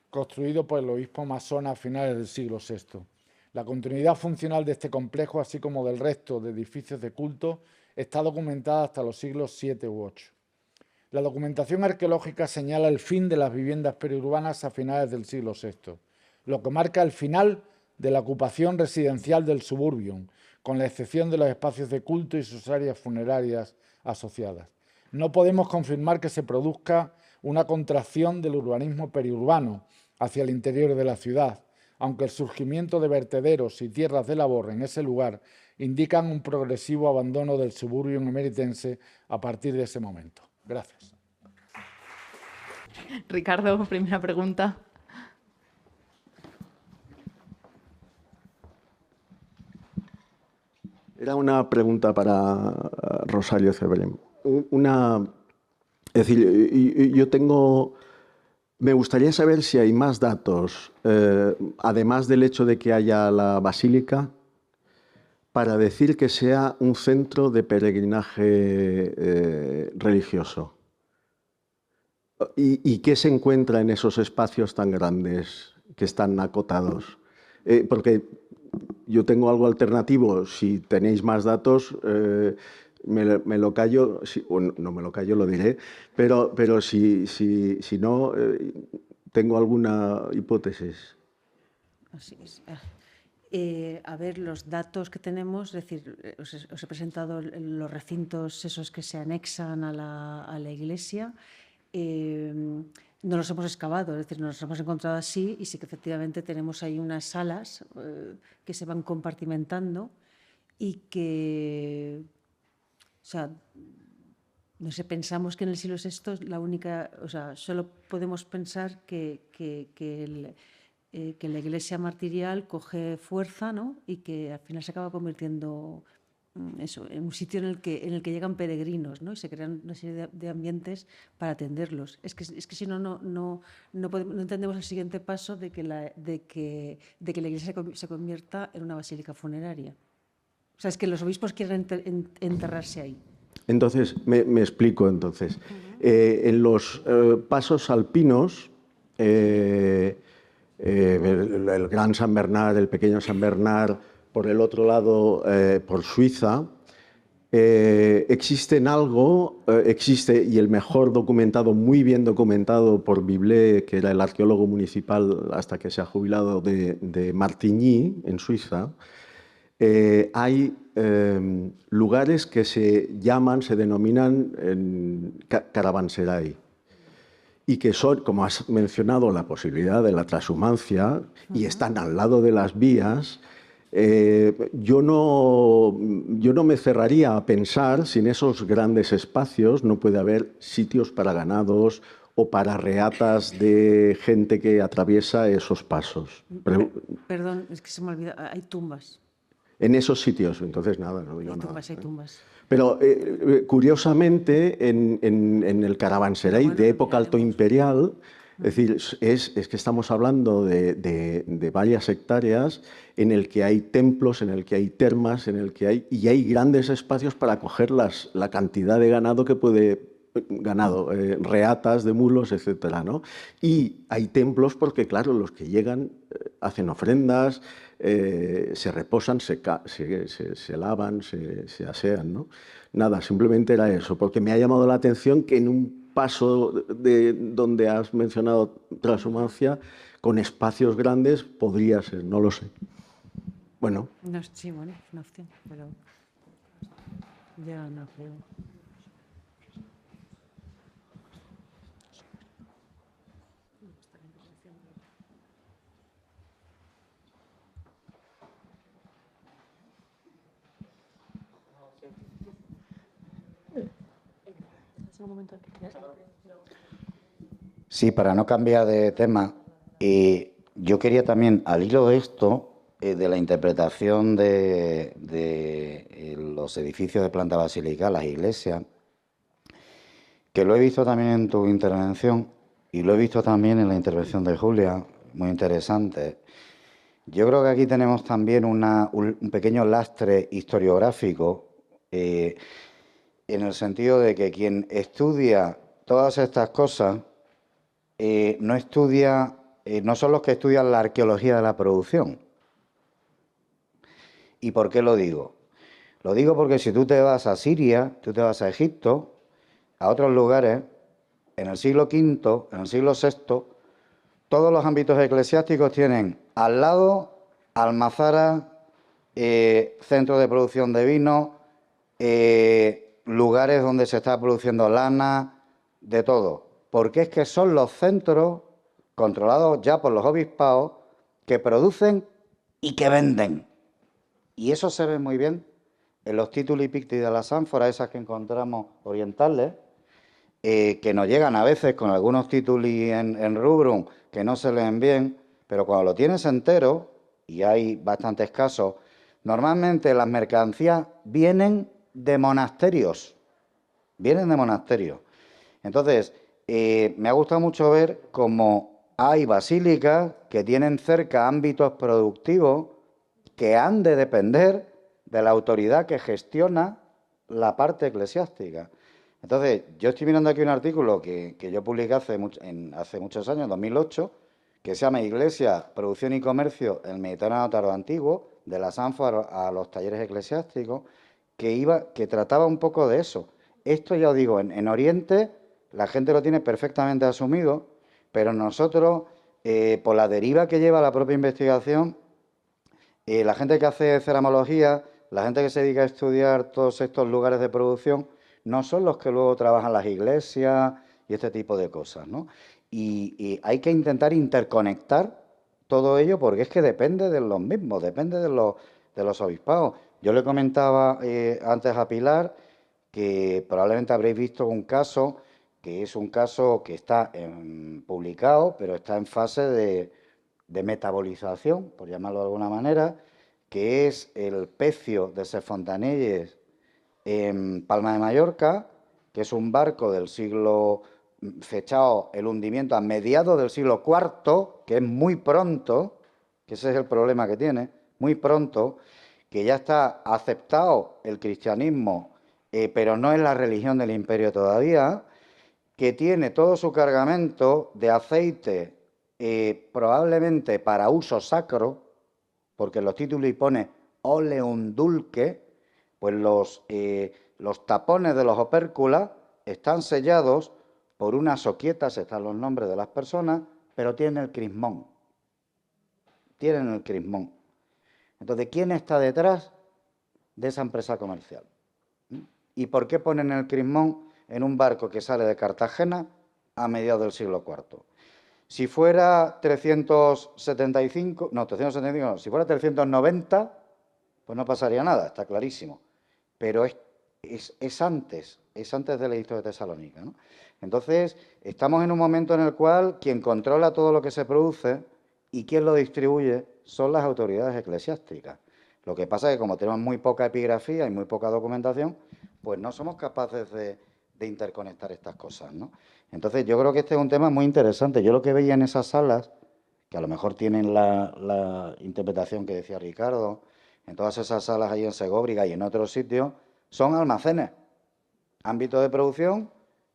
construido por el obispo masón a finales del siglo VI. La continuidad funcional de este complejo, así como del resto de edificios de culto, está documentada hasta los siglos VII u VIII. La documentación arqueológica señala el fin de las viviendas periurbanas a finales del siglo VI, lo que marca el final de la ocupación residencial del suburbium, con la excepción de los espacios de culto y sus áreas funerarias asociadas. No podemos confirmar que se produzca una contracción del urbanismo periurbano hacia el interior de la ciudad, aunque el surgimiento de vertederos y tierras de labor en ese lugar indican un progresivo abandono del suburbium emeritense a partir de ese momento. Gracias. Ricardo, primera pregunta. Era una pregunta para Rosario Cebrén. Es decir, yo tengo... Me gustaría saber si hay más datos, además del hecho de que haya la basílica, para decir que sea un centro de peregrinaje religioso. ¿Y qué se encuentra en esos espacios tan grandes que están acotados? Porque yo tengo algo alternativo. Si tenéis más datos, me lo callo, o no me lo callo, lo diré, pero si no, tengo alguna hipótesis. Así es. A ver, los datos que tenemos, es decir, os he presentado los recintos esos que se anexan a la iglesia. No los hemos excavado, es decir, nos los hemos encontrado así, y sí que efectivamente tenemos ahí unas salas que se van compartimentando y que, o sea, no sé, pensamos que en el siglo VI la única, o sea, solo podemos pensar que la iglesia martirial coge fuerza, ¿no? Y que al final se acaba convirtiendo eso, en un sitio en el que llegan peregrinos, ¿no? Y se crean una serie de ambientes para atenderlos. Es que si no, no entendemos el siguiente paso de que la iglesia se convierta en una basílica funeraria. O sea, es que los obispos quieren enterrarse ahí. Entonces, me explico entonces. En los pasos alpinos, el gran San Bernard, el pequeño San Bernard, por el otro lado, por Suiza, existe, y el mejor documentado, muy bien documentado por Biblé, que era el arqueólogo municipal hasta que se ha jubilado de Martigny, en Suiza. Hay lugares que se denominan caravanserai, y que son, como has mencionado, la posibilidad de la transhumancia, y están al lado de las vías. Yo no me cerraría a pensar si en esos grandes espacios no puede haber sitios para ganados o para reatas de gente que atraviesa esos pasos. Perdón, es que se me olvida, hay tumbas. En esos sitios, entonces nada, no digo nada. Hay tumbas. Pero curiosamente, en el caravanserai de época alto imperial, es decir, es que estamos hablando de varias hectáreas en el que hay templos, en el que hay termas, y hay grandes espacios para acoger la cantidad de ganado que puede, reatas de mulos, etcétera, ¿no? Y hay templos porque, claro, los que llegan hacen ofrendas, se reposan, se lavan, se asean, ¿no? Nada, simplemente era eso, porque me ha llamado la atención que en un paso de donde has mencionado transhumancia, con espacios grandes, podría ser, no lo sé. Bueno. No, sí, bueno, es una opción, pero ya no creo. Sí, para no cambiar de tema, yo quería también, al hilo de esto, de la interpretación de los edificios de planta basilical, las iglesias, que lo he visto también en tu intervención y lo he visto también en la intervención de Julia, muy interesante. Yo creo que aquí tenemos también un pequeño lastre historiográfico, en el sentido de que quien estudia todas estas cosas no son los que estudian la arqueología de la producción. ¿Y por qué lo digo? Lo digo porque si tú te vas a Siria, tú te vas a Egipto, a otros lugares, en el siglo V, en el siglo VI, todos los ámbitos eclesiásticos tienen al lado almazaras, centros de producción de vino, lugares donde se está produciendo lana, de todo. Porque es que son los centros controlados ya por los obispados que producen y que venden. Y eso se ve muy bien en los tituli picti de las ánforas, esas que encontramos orientales, que nos llegan a veces con algunos tituli en rubrum que no se leen bien, pero cuando lo tienes entero, y hay bastantes casos normalmente las mercancías vienen de monasterios. Vienen de monasterios. Entonces, me ha gustado mucho ver cómo hay basílicas que tienen cerca ámbitos productivos que han de depender de la autoridad que gestiona la parte eclesiástica. Entonces, yo estoy mirando aquí un artículo que yo publiqué hace muchos años, en 2008, que se llama Iglesia, Producción y Comercio en el Mediterráneo Tardoantiguo, de la SANFO a los talleres eclesiásticos, que trataba un poco de eso. Esto, ya os digo, en Oriente la gente lo tiene perfectamente asumido, pero nosotros, por la deriva que lleva la propia investigación, la gente que hace ceramología, la gente que se dedica a estudiar todos estos lugares de producción, no son los que luego trabajan las iglesias y este tipo de cosas, ¿no? Y hay que intentar interconectar todo ello porque es que depende de los mismos, depende de los obispados. Yo le comentaba antes a Pilar que probablemente habréis visto un caso, que es un caso que está publicado, pero está en fase de metabolización, por llamarlo de alguna manera, que es el Pecio de Ses Fontanelles en Palma de Mallorca, que es un barco del siglo, fechado el hundimiento a mediados del siglo IV, que es muy pronto, que ese es el problema que tiene, muy pronto, que ya está aceptado el cristianismo, pero no es la religión del imperio todavía, que tiene todo su cargamento de aceite probablemente para uso sacro, porque en los títulos pone oleum dulce, pues los tapones de los opérculas están sellados por unas soquietas, están los nombres de las personas, pero tienen el crismón. Tienen el crismón. Entonces, ¿quién está detrás de esa empresa comercial? ¿Y por qué ponen el crismón en un barco que sale de Cartagena a mediados del siglo IV? Si fuera 375, si fuera 390, pues no pasaría nada, está clarísimo. Pero es antes del edicto de Tesalónica, ¿no? Entonces, estamos en un momento en el cual quien controla todo lo que se produce y quien lo distribuye son las autoridades eclesiásticas. Lo que pasa es que como tenemos muy poca epigrafía y muy poca documentación, pues no somos capaces de interconectar estas cosas, ¿no? Entonces, yo creo que este es un tema muy interesante. Yo lo que veía en esas salas, que a lo mejor tienen la interpretación que decía Ricardo, en todas esas salas ahí en Segóbriga y en otros sitios, son almacenes, ámbitos de producción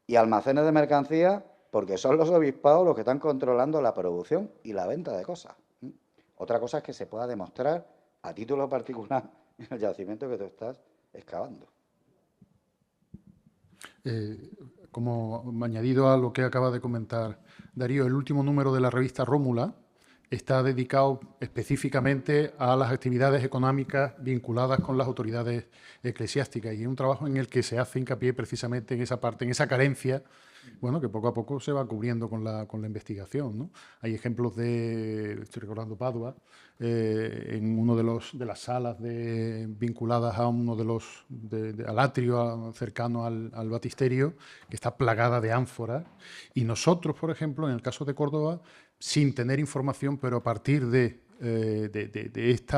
y almacenes de mercancía, porque son los obispados los que están controlando la producción y la venta de cosas. Otra cosa es que se pueda demostrar a título particular en el yacimiento que tú estás excavando. Como añadido a lo que acaba de comentar Darío, el último número de la revista Rómula está dedicado específicamente a las actividades económicas vinculadas con las autoridades eclesiásticas y es un trabajo en el que se hace hincapié precisamente en esa parte, en esa carencia, bueno, que poco a poco se va cubriendo con la investigación, ¿no? Hay ejemplos estoy recordando Padua, en uno de las salas vinculadas a uno al atrio cercano al baptisterio, que está plagada de ánforas. Y nosotros, por ejemplo, en el caso de Córdoba, sin tener información, pero a partir de este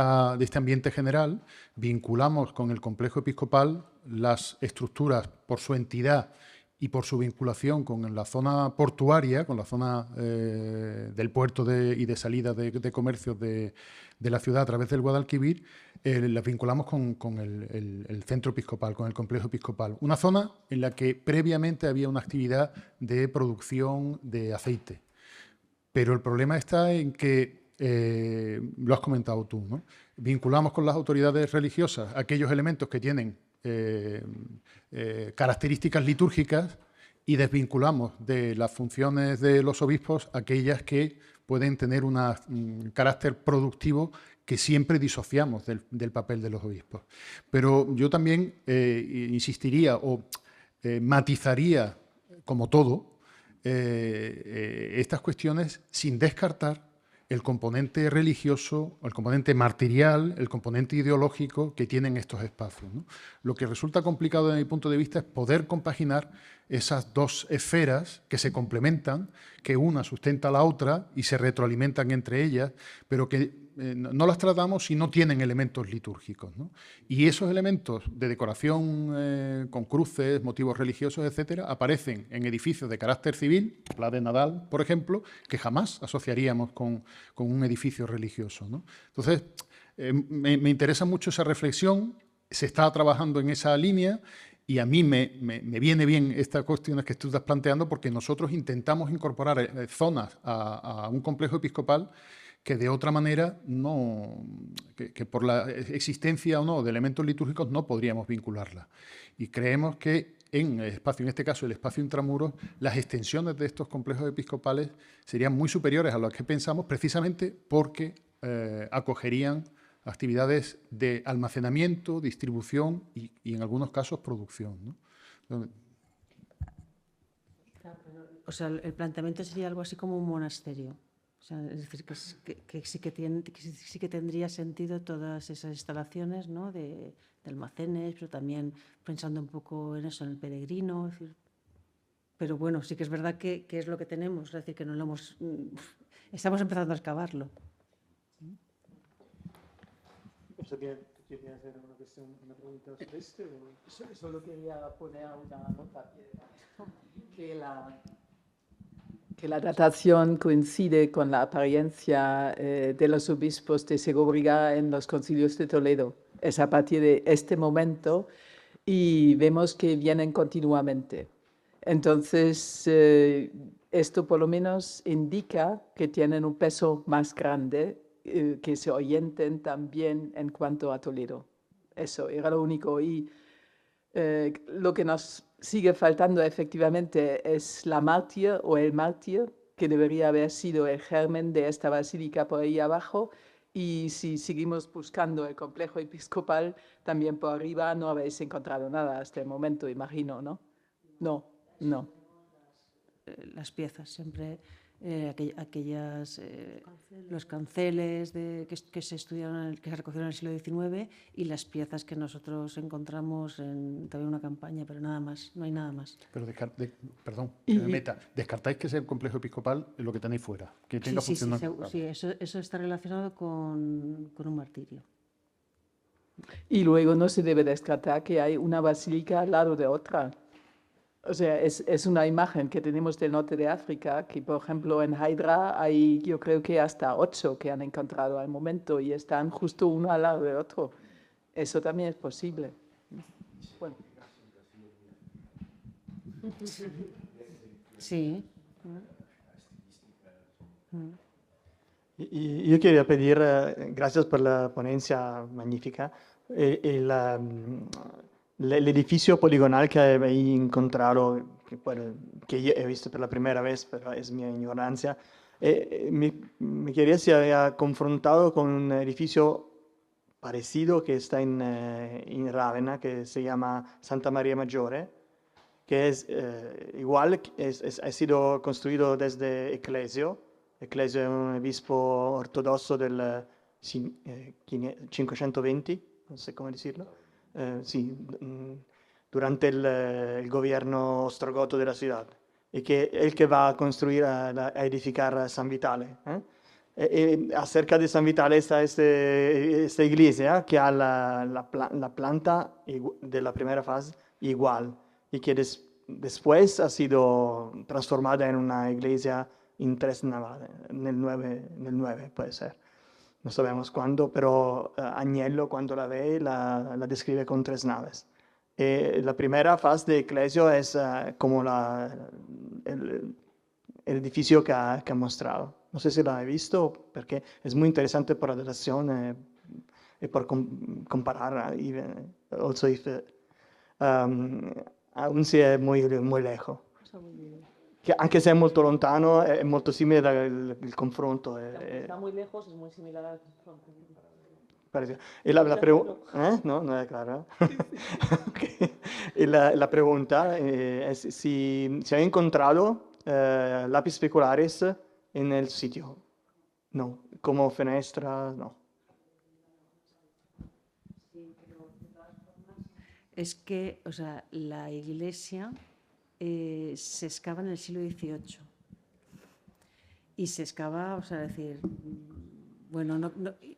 ambiente general, vinculamos con el complejo episcopal las estructuras por su entidad y por su vinculación con la zona portuaria, con la zona del puerto y de salida de comercios de la ciudad a través del Guadalquivir, las vinculamos con el centro episcopal, con el complejo episcopal. Una zona en la que previamente había una actividad de producción de aceite. Pero el problema está en que, lo has comentado tú, ¿no? Vinculamos con las autoridades religiosas aquellos elementos que tienen características litúrgicas y desvinculamos de las funciones de los obispos aquellas que pueden tener un carácter productivo que siempre disociamos del papel de los obispos. Pero yo también insistiría o matizaría, como todo, estas cuestiones sin descartar el componente religioso, el componente martirial, el componente ideológico que tienen estos espacios, ¿no? Lo que resulta complicado desde mi punto de vista es poder compaginar esas dos esferas que se complementan, que una sustenta a la otra y se retroalimentan entre ellas, pero que no las tratamos si no tienen elementos litúrgicos, ¿no? Y esos elementos de decoración con cruces, motivos religiosos, etcétera, aparecen en edificios de carácter civil, la de Nadal, por ejemplo, que jamás asociaríamos con un edificio religioso, ¿no? Entonces, me interesa mucho esa reflexión, se está trabajando en esa línea. Y a mí me viene bien estas cuestiones que tú estás planteando porque nosotros intentamos incorporar zonas a un complejo episcopal que de otra manera no, que por la existencia o no de elementos litúrgicos no podríamos vincularla. Y creemos que en el espacio, en este caso el espacio intramuros, las extensiones de estos complejos episcopales serían muy superiores a las que pensamos precisamente porque acogerían actividades de almacenamiento, distribución y en algunos casos producción, ¿no? O sea, el planteamiento sería algo así como un monasterio. O sea, es decir, que sí que tendría sentido todas esas instalaciones, ¿no? de almacenes, pero también pensando un poco en eso, en el peregrino. Es decir, pero bueno, sí que es verdad que es lo que tenemos, es decir, que no lo hemos... Estamos empezando a excavarlo. ¿Quería hacer una pregunta sobre esto? Solo quería poner una nota que la datación coincide con la apariencia de los obispos de Segovia en los concilios de Toledo. Es a partir de este momento y vemos que vienen continuamente. Entonces, esto por lo menos indica que tienen un peso más grande, que se orienten también en cuanto a Toledo. Eso era lo único. Y lo que nos sigue faltando efectivamente es la mártir o el mártir, que debería haber sido el germen de esta basílica por ahí abajo. Y si seguimos buscando el complejo episcopal, también por arriba no habéis encontrado nada hasta el momento, imagino, ¿no? No, no. Las piezas, siempre los canceles que se estudiaron, que se recogieron en el siglo XIX y las piezas que nosotros encontramos en también una campaña, pero nada más, no hay nada más. Pero descartáis que sea el complejo episcopal lo que tenéis fuera, que tenga función. Sí, eso está relacionado con un martirio. Y luego no se debe descartar que hay una basílica al lado de otra. O sea, es una imagen que tenemos del norte de África, que por ejemplo en Hydra hay yo creo que hasta 8 que han encontrado al momento y están justo uno al lado del otro. Eso también es posible. Bueno. Sí. Y yo quería pedir, gracias por la ponencia magnífica, el edificio poligonal que habéis encontrado, que yo he visto por la primera vez, pero es mi ignorancia, me quería si había confrontado con un edificio parecido que está en Ravenna, que se llama Santa Maria Maggiore, que es igual, ha sido construido desde Ecclesio. Ecclesio es un obispo ortodosso del 520, no sé cómo decirlo. Sí, durante el gobierno ostrogoto de la ciudad, y que es el que va a construir, a edificar San Vitale. Acerca de San Vitale está esta iglesia que ha la planta de la primera fase igual, y que después ha sido transformada en una iglesia en 3 naves, en el 9 puede ser. No sabemos cuándo, pero Agnello cuando la ve la describe con 3 naves. La primera fase de Ecclesio es como el edificio que ha mostrado. No sé si la he visto, porque es muy interesante por la datación y por comparar. Aún si es muy lejos. Que anche se è molto lontano, è molto simile dal confronto. Está muy lejos, es muy similar al confronto. E la pregunta... No, non è claro. Okay. E la pregunta es si ha encontrado lápiz specularis en el sitio. No, como fenestra, no. Es que, o sea, la iglesia se excava en el siglo XVIII y se excava, o sea, es decir, Bueno,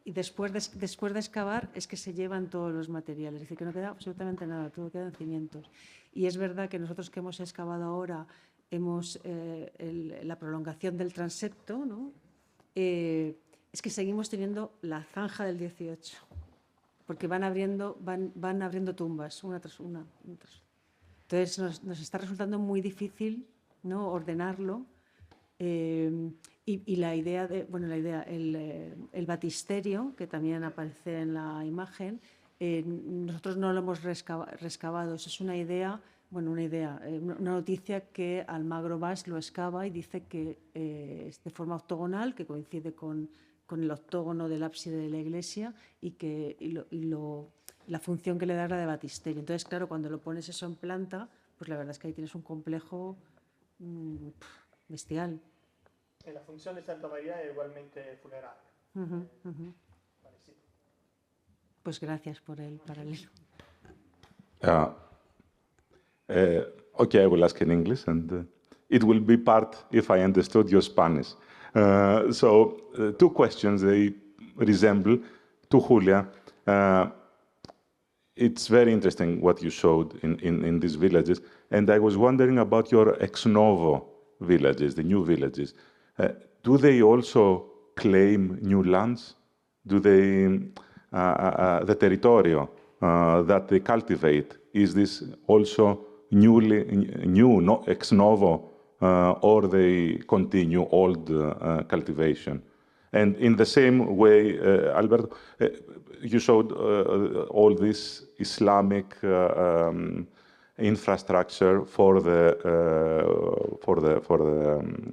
y después de excavar es que se llevan todos los materiales, es decir, que no queda absolutamente nada, todo queda en cimientos. Y es verdad que nosotros que hemos excavado ahora, hemos la prolongación del transepto, ¿no? Es que seguimos teniendo la zanja del 18, porque van abriendo tumbas, una tras una. Entonces nos está resultando muy difícil, ¿no?, ordenarlo. Y la idea el batisterio, que también aparece en la imagen, nosotros no lo hemos rescavado. Eso es una idea, una noticia que Almagro Bas lo excava y dice que es de forma octogonal, que coincide con el octógono del ábside de la iglesia y la función que le da la de batisterio. Entonces, claro, cuando lo pones eso en planta, pues la verdad es que ahí tienes un complejo bestial. La función de Santa María es igualmente funeraria. Pues gracias por el paralelo. Okay, I will ask in English, and it will be part, if I understood your Spanish. Two questions, they resemble to Julia. It's very interesting what you showed in these villages, and I was wondering about your ex novo villages, the new villages. Do they also claim new lands? Do they, the territorio that they cultivate, is this also new, ex novo, or they continue old cultivation? And in the same way, Alberto, you showed all this Islamic infrastructure for the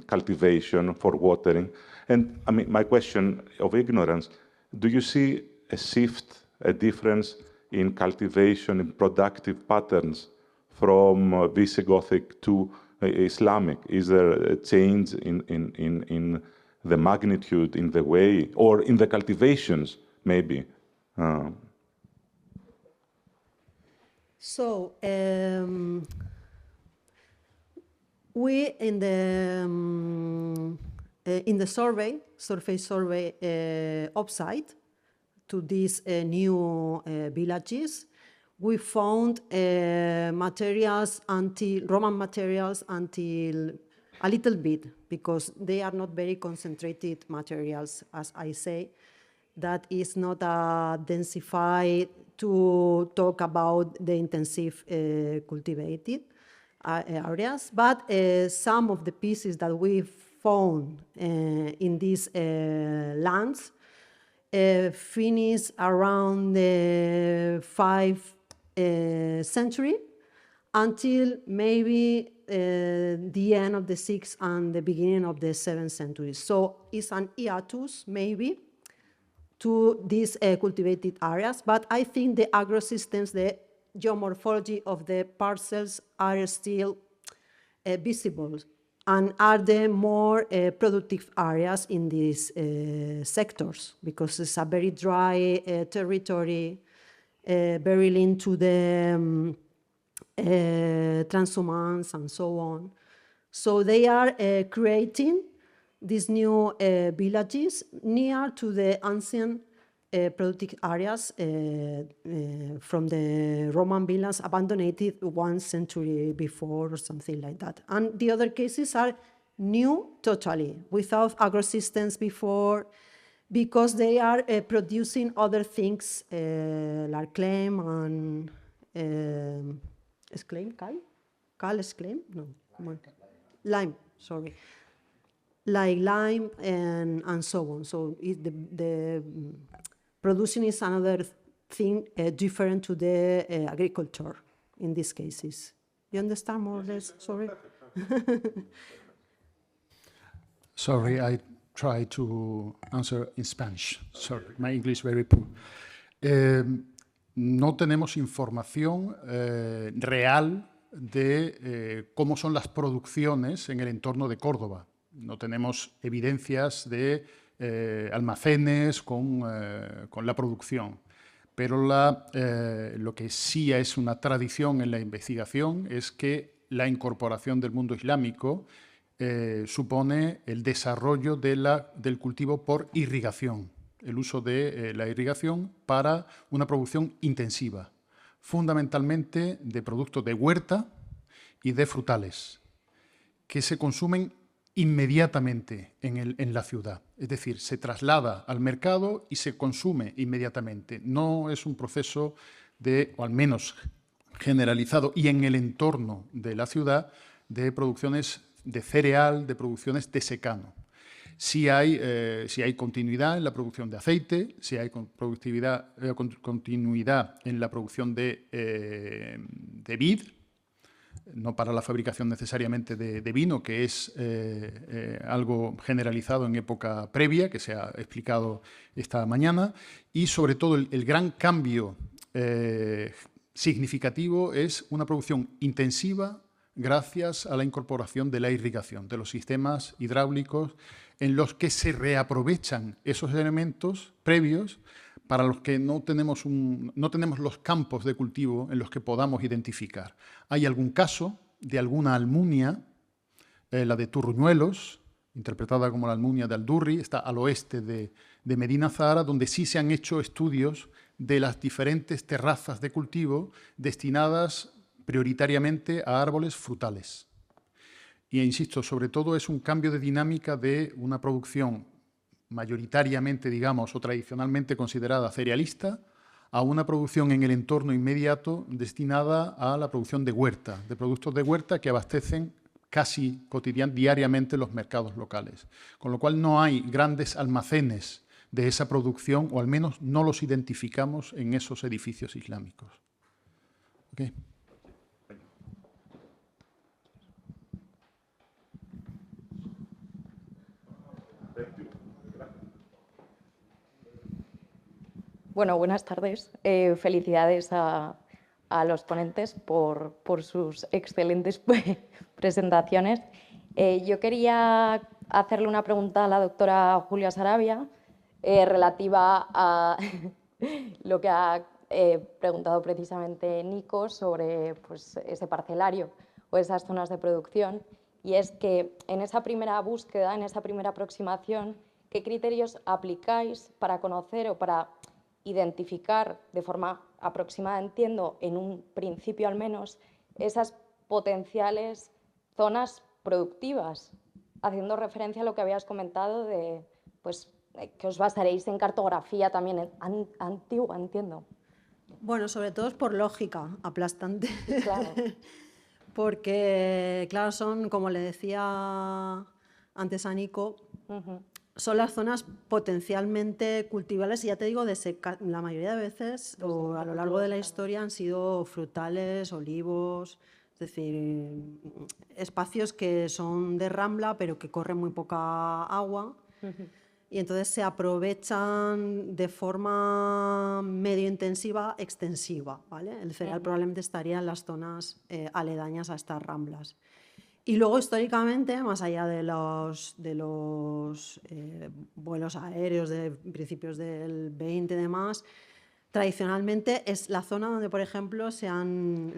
cultivation, for watering. And I mean, my question of ignorance, do you see a shift, a difference in cultivation, in productive patterns from Visigothic to Islamic? Is there a change in the magnitude, in the way, or in the cultivations, maybe? So we in the surface survey offsite to these new villages, we found materials Roman materials until a little bit, because they are not very concentrated materials, as I say. That is not densified to talk about the intensive cultivated areas, but some of the pieces that we found in these lands finished around the 5th century until maybe the end of the 6th and the beginning of the 7th century. So it's an hiatus, maybe, to these cultivated areas, but I think the agrosystems, the geomorphology of the parcels are still visible and are the more productive areas in these sectors, because it's a very dry territory, very linked to the transhumance and so on. So they are creating these new villages near to the ancient productive areas from the Roman villas abandoned 1 century before or something like that. And the other cases are new totally, without agrosystems before, because they are producing other things like claim and lime, sorry. Like lime and so on. So the producing is another thing different to the agriculture in these cases. You understand more or less? Sorry. Sorry, I try to answer in Spanish. Sorry, my English is very poor. No tenemos información real de cómo son las producciones en el entorno de Córdoba. No tenemos evidencias de almacenes con la producción. Pero lo que sí es una tradición en la investigación es que la incorporación del mundo islámico supone el desarrollo del cultivo por irrigación. el uso de la irrigación para una producción intensiva, fundamentalmente de productos de huerta y de frutales, que se consumen inmediatamente en la ciudad. Es decir, se traslada al mercado y se consume inmediatamente. No es un proceso o al menos generalizado y en el entorno de la ciudad, de producciones de cereal, de producciones de secano. Si hay continuidad en la producción de aceite, si hay continuidad en la producción de vid, no para la fabricación necesariamente de vino, que es algo generalizado en época previa, que se ha explicado esta mañana, y sobre todo el gran cambio significativo es una producción intensiva gracias a la incorporación de la irrigación, de los sistemas hidráulicos en los que se reaprovechan esos elementos previos para los que no tenemos los campos de cultivo en los que podamos identificar. Hay algún caso de alguna almunia, la de Turruñuelos, interpretada como la almunia de Aldurri, está al oeste de Medina Zahara, donde sí se han hecho estudios de las diferentes terrazas de cultivo destinadas prioritariamente a árboles frutales. Y insisto, sobre todo es un cambio de dinámica de una producción mayoritariamente, digamos, o tradicionalmente considerada cerealista, a una producción en el entorno inmediato destinada a la producción de huerta, de productos de huerta que abastecen casi diariamente los mercados locales. Con lo cual no hay grandes almacenes de esa producción, o al menos no los identificamos en esos edificios islámicos. ¿Okay? Bueno, buenas tardes. Felicidades a los ponentes por sus excelentes presentaciones. Yo quería hacerle una pregunta a la doctora Julia Sarabia relativa a lo que ha preguntado precisamente Nico sobre pues, ese parcelario o esas zonas de producción. Y es que en esa primera búsqueda, en esa primera aproximación, ¿qué criterios aplicáis para conocer o para identificar de forma aproximada, entiendo, en un principio al menos, esas potenciales zonas productivas, haciendo referencia a lo que habías comentado de pues, que os basaréis en cartografía también antigua, entiendo? Bueno, sobre todo es por lógica aplastante. Claro. Porque, claro, son, como le decía antes a Nico, son las zonas potencialmente cultivables, y ya te digo, la mayoría de veces o a lo largo de la historia han sido frutales, olivos, es decir, espacios que son de rambla pero que corren muy poca agua y entonces se aprovechan de forma medio intensiva, extensiva, ¿vale? El cereal probablemente estaría en las zonas aledañas a estas ramblas. Y luego, históricamente, más allá de los vuelos aéreos de principios del 20 y demás, tradicionalmente es la zona donde, por ejemplo, se han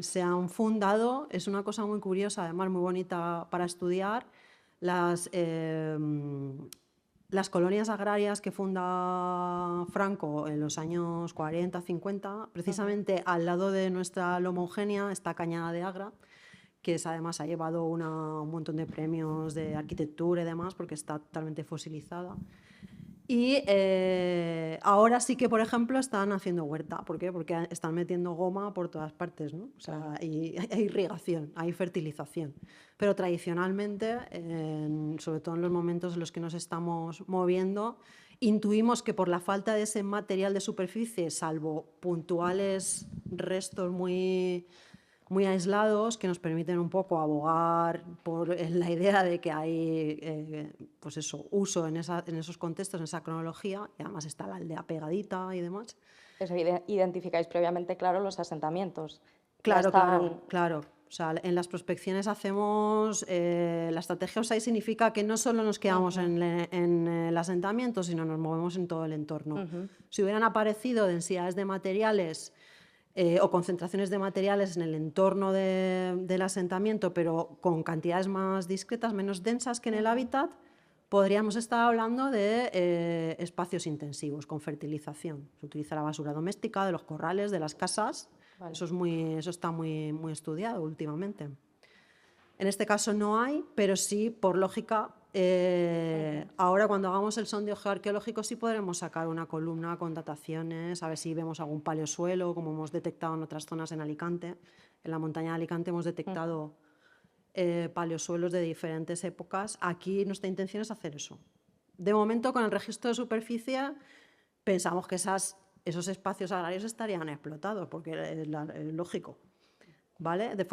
fundado, es una cosa muy curiosa, además muy bonita para estudiar, las colonias agrarias que funda Franco en los años 40, 50, precisamente al lado de nuestra Loma Eugenia está Cañada de Agra, que además ha llevado un montón de premios de arquitectura y demás, porque está totalmente fosilizada. Y ahora sí que, por ejemplo, están haciendo huerta. ¿Por qué? Porque están metiendo goma por todas partes, ¿no? O sea, hay irrigación, hay fertilización. Pero tradicionalmente, sobre todo en los momentos en los que nos estamos moviendo, intuimos que por la falta de ese material de superficie, salvo puntuales restos muy aislados que nos permiten un poco abogar por la idea de que hay pues eso, uso en esos contextos, en esa cronología, y además está la aldea pegadita y demás. Eso, identificáis previamente, claro, los asentamientos. Claro. O sea, en las prospecciones hacemos... la estrategia OSAI significa que no solo nos quedamos en el asentamiento, sino nos movemos en todo el entorno. Si hubieran aparecido densidades de materiales o concentraciones de materiales en el entorno del asentamiento, pero con cantidades más discretas, menos densas que en el hábitat, podríamos estar hablando de espacios intensivos con fertilización. Se utiliza la basura doméstica de los corrales, de las casas. Vale. Eso está muy estudiado últimamente. En este caso no hay, pero sí, por lógica, ahora cuando hagamos el sondeo geoarqueológico sí podremos sacar una columna con dataciones, a ver si vemos algún paleosuelo, como hemos detectado en otras zonas en Alicante. En la montaña de Alicante hemos detectado paleosuelos de diferentes épocas. Aquí nuestra intención es hacer eso. De momento, con el registro de superficie, pensamos que esos espacios agrarios estarían explotados, porque es lógico. ¿Vale? De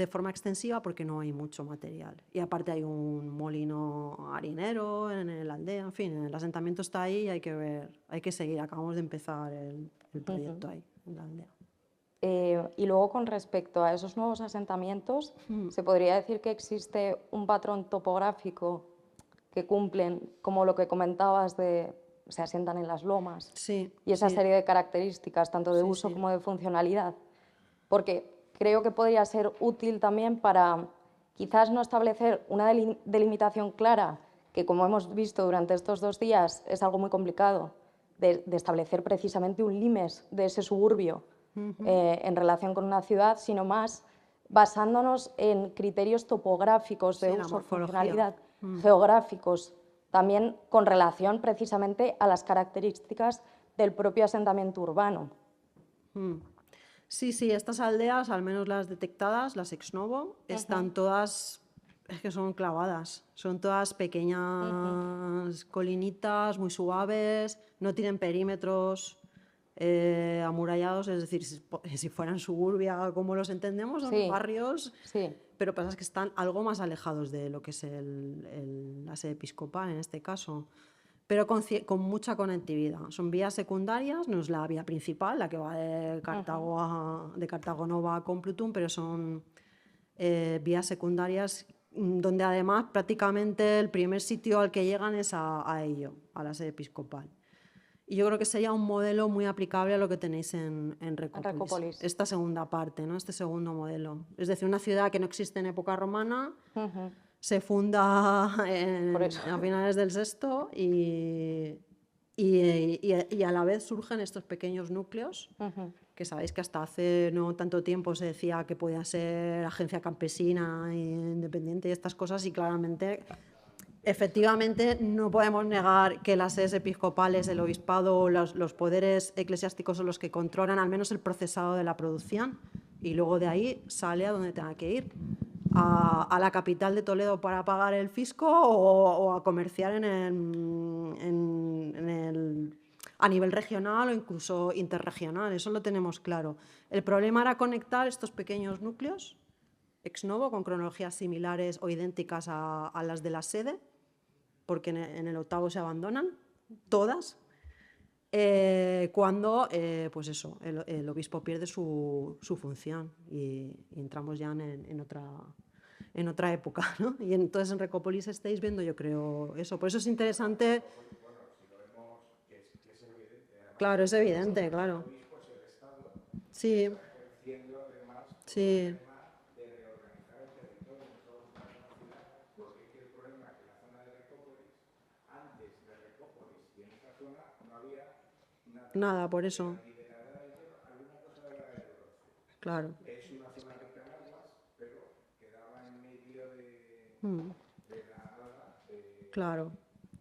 forma extensiva, porque no hay mucho material. Y aparte hay un molino harinero en la aldea, en fin, el asentamiento está ahí y hay que ver, hay que seguir. Acabamos de empezar el proyecto ahí, en la aldea. Y luego, con respecto a esos nuevos asentamientos, ¿se podría decir que existe un patrón topográfico que cumplen, como lo que comentabas de se asientan en las lomas? Sí. Y esa serie de características, tanto de uso como de funcionalidad. Porque creo que podría ser útil también para quizás no establecer una delimitación clara, que como hemos visto durante estos 2 días es algo muy complicado, de establecer precisamente un limes de ese suburbio en relación con una ciudad, sino más basándonos en criterios topográficos de uso, funcionalidad, geográficos, también con relación precisamente a las características del propio asentamiento urbano. Sí, estas aldeas, al menos las detectadas, las ex novo, están todas, es que son clavadas, son todas pequeñas colinitas muy suaves, no tienen perímetros amurallados, es decir, si fueran suburbia como los entendemos, son barrios, pero pasa que están algo más alejados de lo que es la sede episcopal en este caso. Pero con mucha conectividad. Son vías secundarias, no es la vía principal, la que va de Cartago Nova a Complutum, pero son vías secundarias donde además prácticamente el primer sitio al que llegan es a ello, a la sede episcopal. Y yo creo que sería un modelo muy aplicable a lo que tenéis en Recópolis. Esta segunda parte, ¿no? Este segundo modelo. Es decir, una ciudad que no existe en época romana, se funda a finales del VI y a la vez surgen estos pequeños núcleos, que sabéis que hasta hace no tanto tiempo se decía que podía ser agencia campesina independiente y estas cosas, y claramente, efectivamente, no podemos negar que las sedes episcopales, el obispado, los poderes eclesiásticos son los que controlan al menos el procesado de la producción, y luego de ahí sale a donde tenga que ir. A la capital de Toledo para pagar el fisco o a comerciar a nivel regional o incluso interregional, eso lo tenemos claro. El problema era conectar estos pequeños núcleos ex novo con cronologías similares o idénticas a las de la sede, porque en el octavo se abandonan todas, cuando pues eso, el obispo pierde su función y entramos ya en otra época, ¿no? Y entonces en Recópolis estáis viendo, yo creo, eso. Por eso es interesante. Claro, es evidente, claro. Sí. Sí. Nada, por eso. Claro. Es una zona rica en aguas, pero quedaba en medio de la nada. Claro.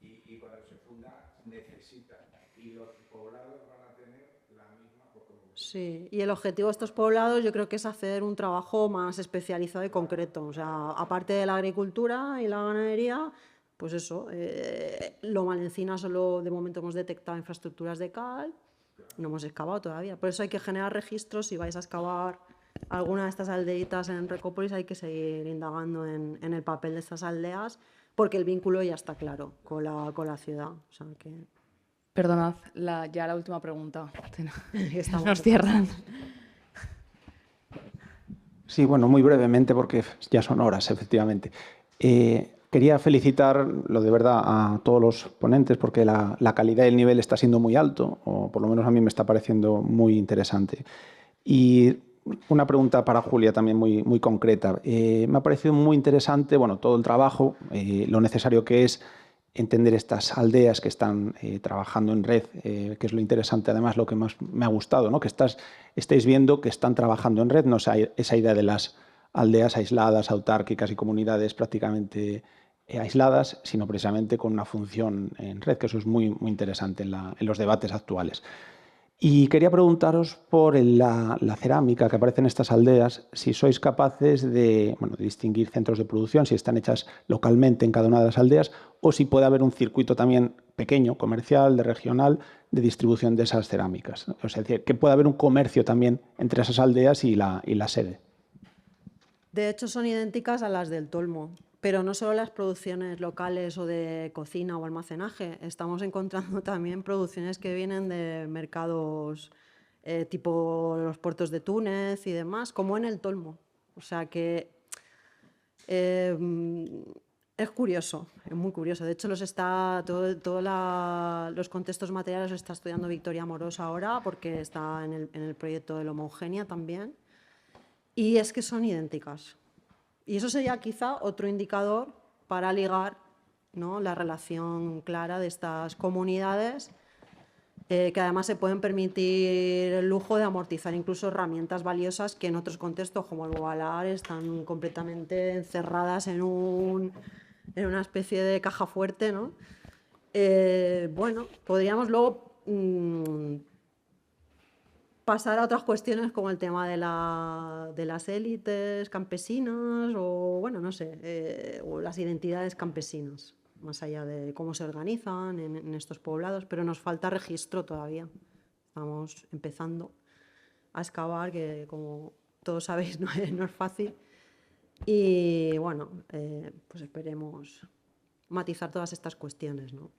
Y cuando se funda necesita. Y los poblados van a tener la misma oportunidad. Sí, y el objetivo de estos poblados yo creo que es hacer un trabajo más especializado y concreto. O sea, aparte de la agricultura y la ganadería, pues eso, Loma de Encina solo de momento hemos detectado infraestructuras de cal, no hemos excavado todavía. Por eso hay que generar registros. Si vais a excavar alguna de estas aldeitas en Recópolis, hay que seguir indagando en el papel de estas aldeas, porque el vínculo ya está claro con la ciudad. O sea que... Perdonad, ya la última pregunta. Nos cierran. Sí, bueno, muy brevemente, porque ya son horas, efectivamente. Quería felicitar, lo de verdad, a todos los ponentes, porque la calidad y el nivel está siendo muy alto, o por lo menos a mí me está pareciendo muy interesante. Y una pregunta para Julia también muy concreta. Me ha parecido muy interesante, bueno, todo el trabajo, lo necesario que es entender estas aldeas que están trabajando en red, que es lo interesante, además, lo que más me ha gustado, ¿no? Que estáis viendo que están trabajando en red, no esa idea de las aldeas aisladas, autárquicas y comunidades prácticamente aisladas, sino precisamente con una función en red, que eso es muy, muy interesante en los debates actuales. Y quería preguntaros por la cerámica que aparece en estas aldeas, si sois capaces de distinguir centros de producción, si están hechas localmente en cada una de las aldeas, o si puede haber un circuito también pequeño, comercial, regional, de distribución de esas cerámicas. O sea, que puede haber un comercio también entre esas aldeas y la sede. De hecho, son idénticas a las del Tolmo, pero no solo las producciones locales o de cocina o almacenaje. Estamos encontrando también producciones que vienen de mercados tipo los puertos de Túnez y demás, como en el Tolmo. O sea que es curioso, es muy curioso. De hecho, los contextos materiales los está estudiando Victoria Amorós ahora, porque está en el proyecto de la homogénea también. Y es que son idénticas. Y eso sería quizá otro indicador para ligar, ¿no?, la relación clara de estas comunidades, que además se pueden permitir el lujo de amortizar incluso herramientas valiosas que en otros contextos, como el Bovalar, están completamente encerradas en una especie de caja fuerte, ¿no? Bueno, podríamos luego pasar a otras cuestiones como el tema de las élites campesinas o, bueno, no sé, o las identidades campesinas, más allá de cómo se organizan en estos poblados, pero nos falta registro todavía. Estamos empezando a excavar, que como todos sabéis no es fácil. Y bueno, pues esperemos matizar todas estas cuestiones, ¿no?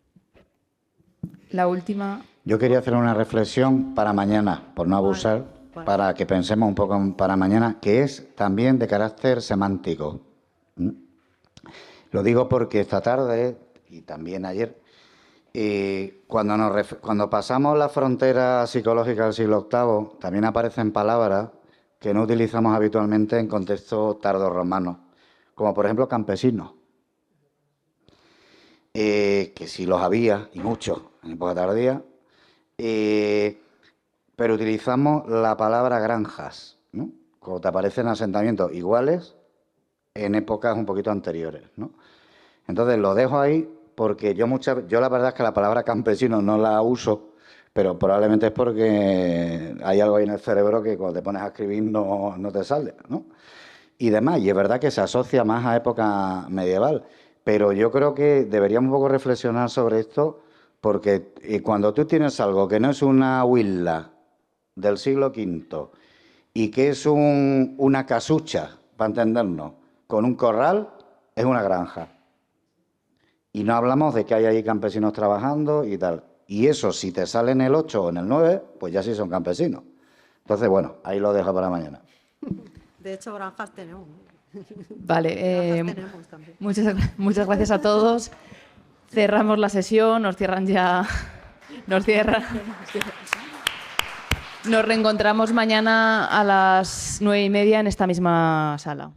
La última. Yo quería hacer una reflexión para mañana, por no abusar, para que pensemos un poco para mañana, que es también de carácter semántico. Lo digo porque esta tarde y también ayer, cuando pasamos la frontera psicológica del siglo VIII, también aparecen palabras que no utilizamos habitualmente en contexto tardorromano, como por ejemplo campesino. Que sí los había, y muchos, en época tardía, pero utilizamos la palabra granjas, ¿no?, cuando te aparecen asentamientos iguales en épocas un poquito anteriores, ¿no? Entonces lo dejo ahí porque yo la verdad es que la palabra campesino no la uso, pero probablemente es porque hay algo ahí en el cerebro que cuando te pones a escribir no te sale, ¿no? Y demás, y es verdad que se asocia más a época medieval. Pero yo creo que deberíamos un poco reflexionar sobre esto, porque cuando tú tienes algo que no es una huila del siglo V y que es una casucha, para entendernos, con un corral, es una granja. Y no hablamos de que hay ahí campesinos trabajando y tal. Y eso, si te sale en el 8 o en el 9, pues ya sí son campesinos. Entonces, bueno, ahí lo dejo para mañana. De hecho, granjas tenemos. Vale, muchas gracias a todos. Cerramos la sesión, nos reencontramos mañana a las 9:30 en esta misma sala.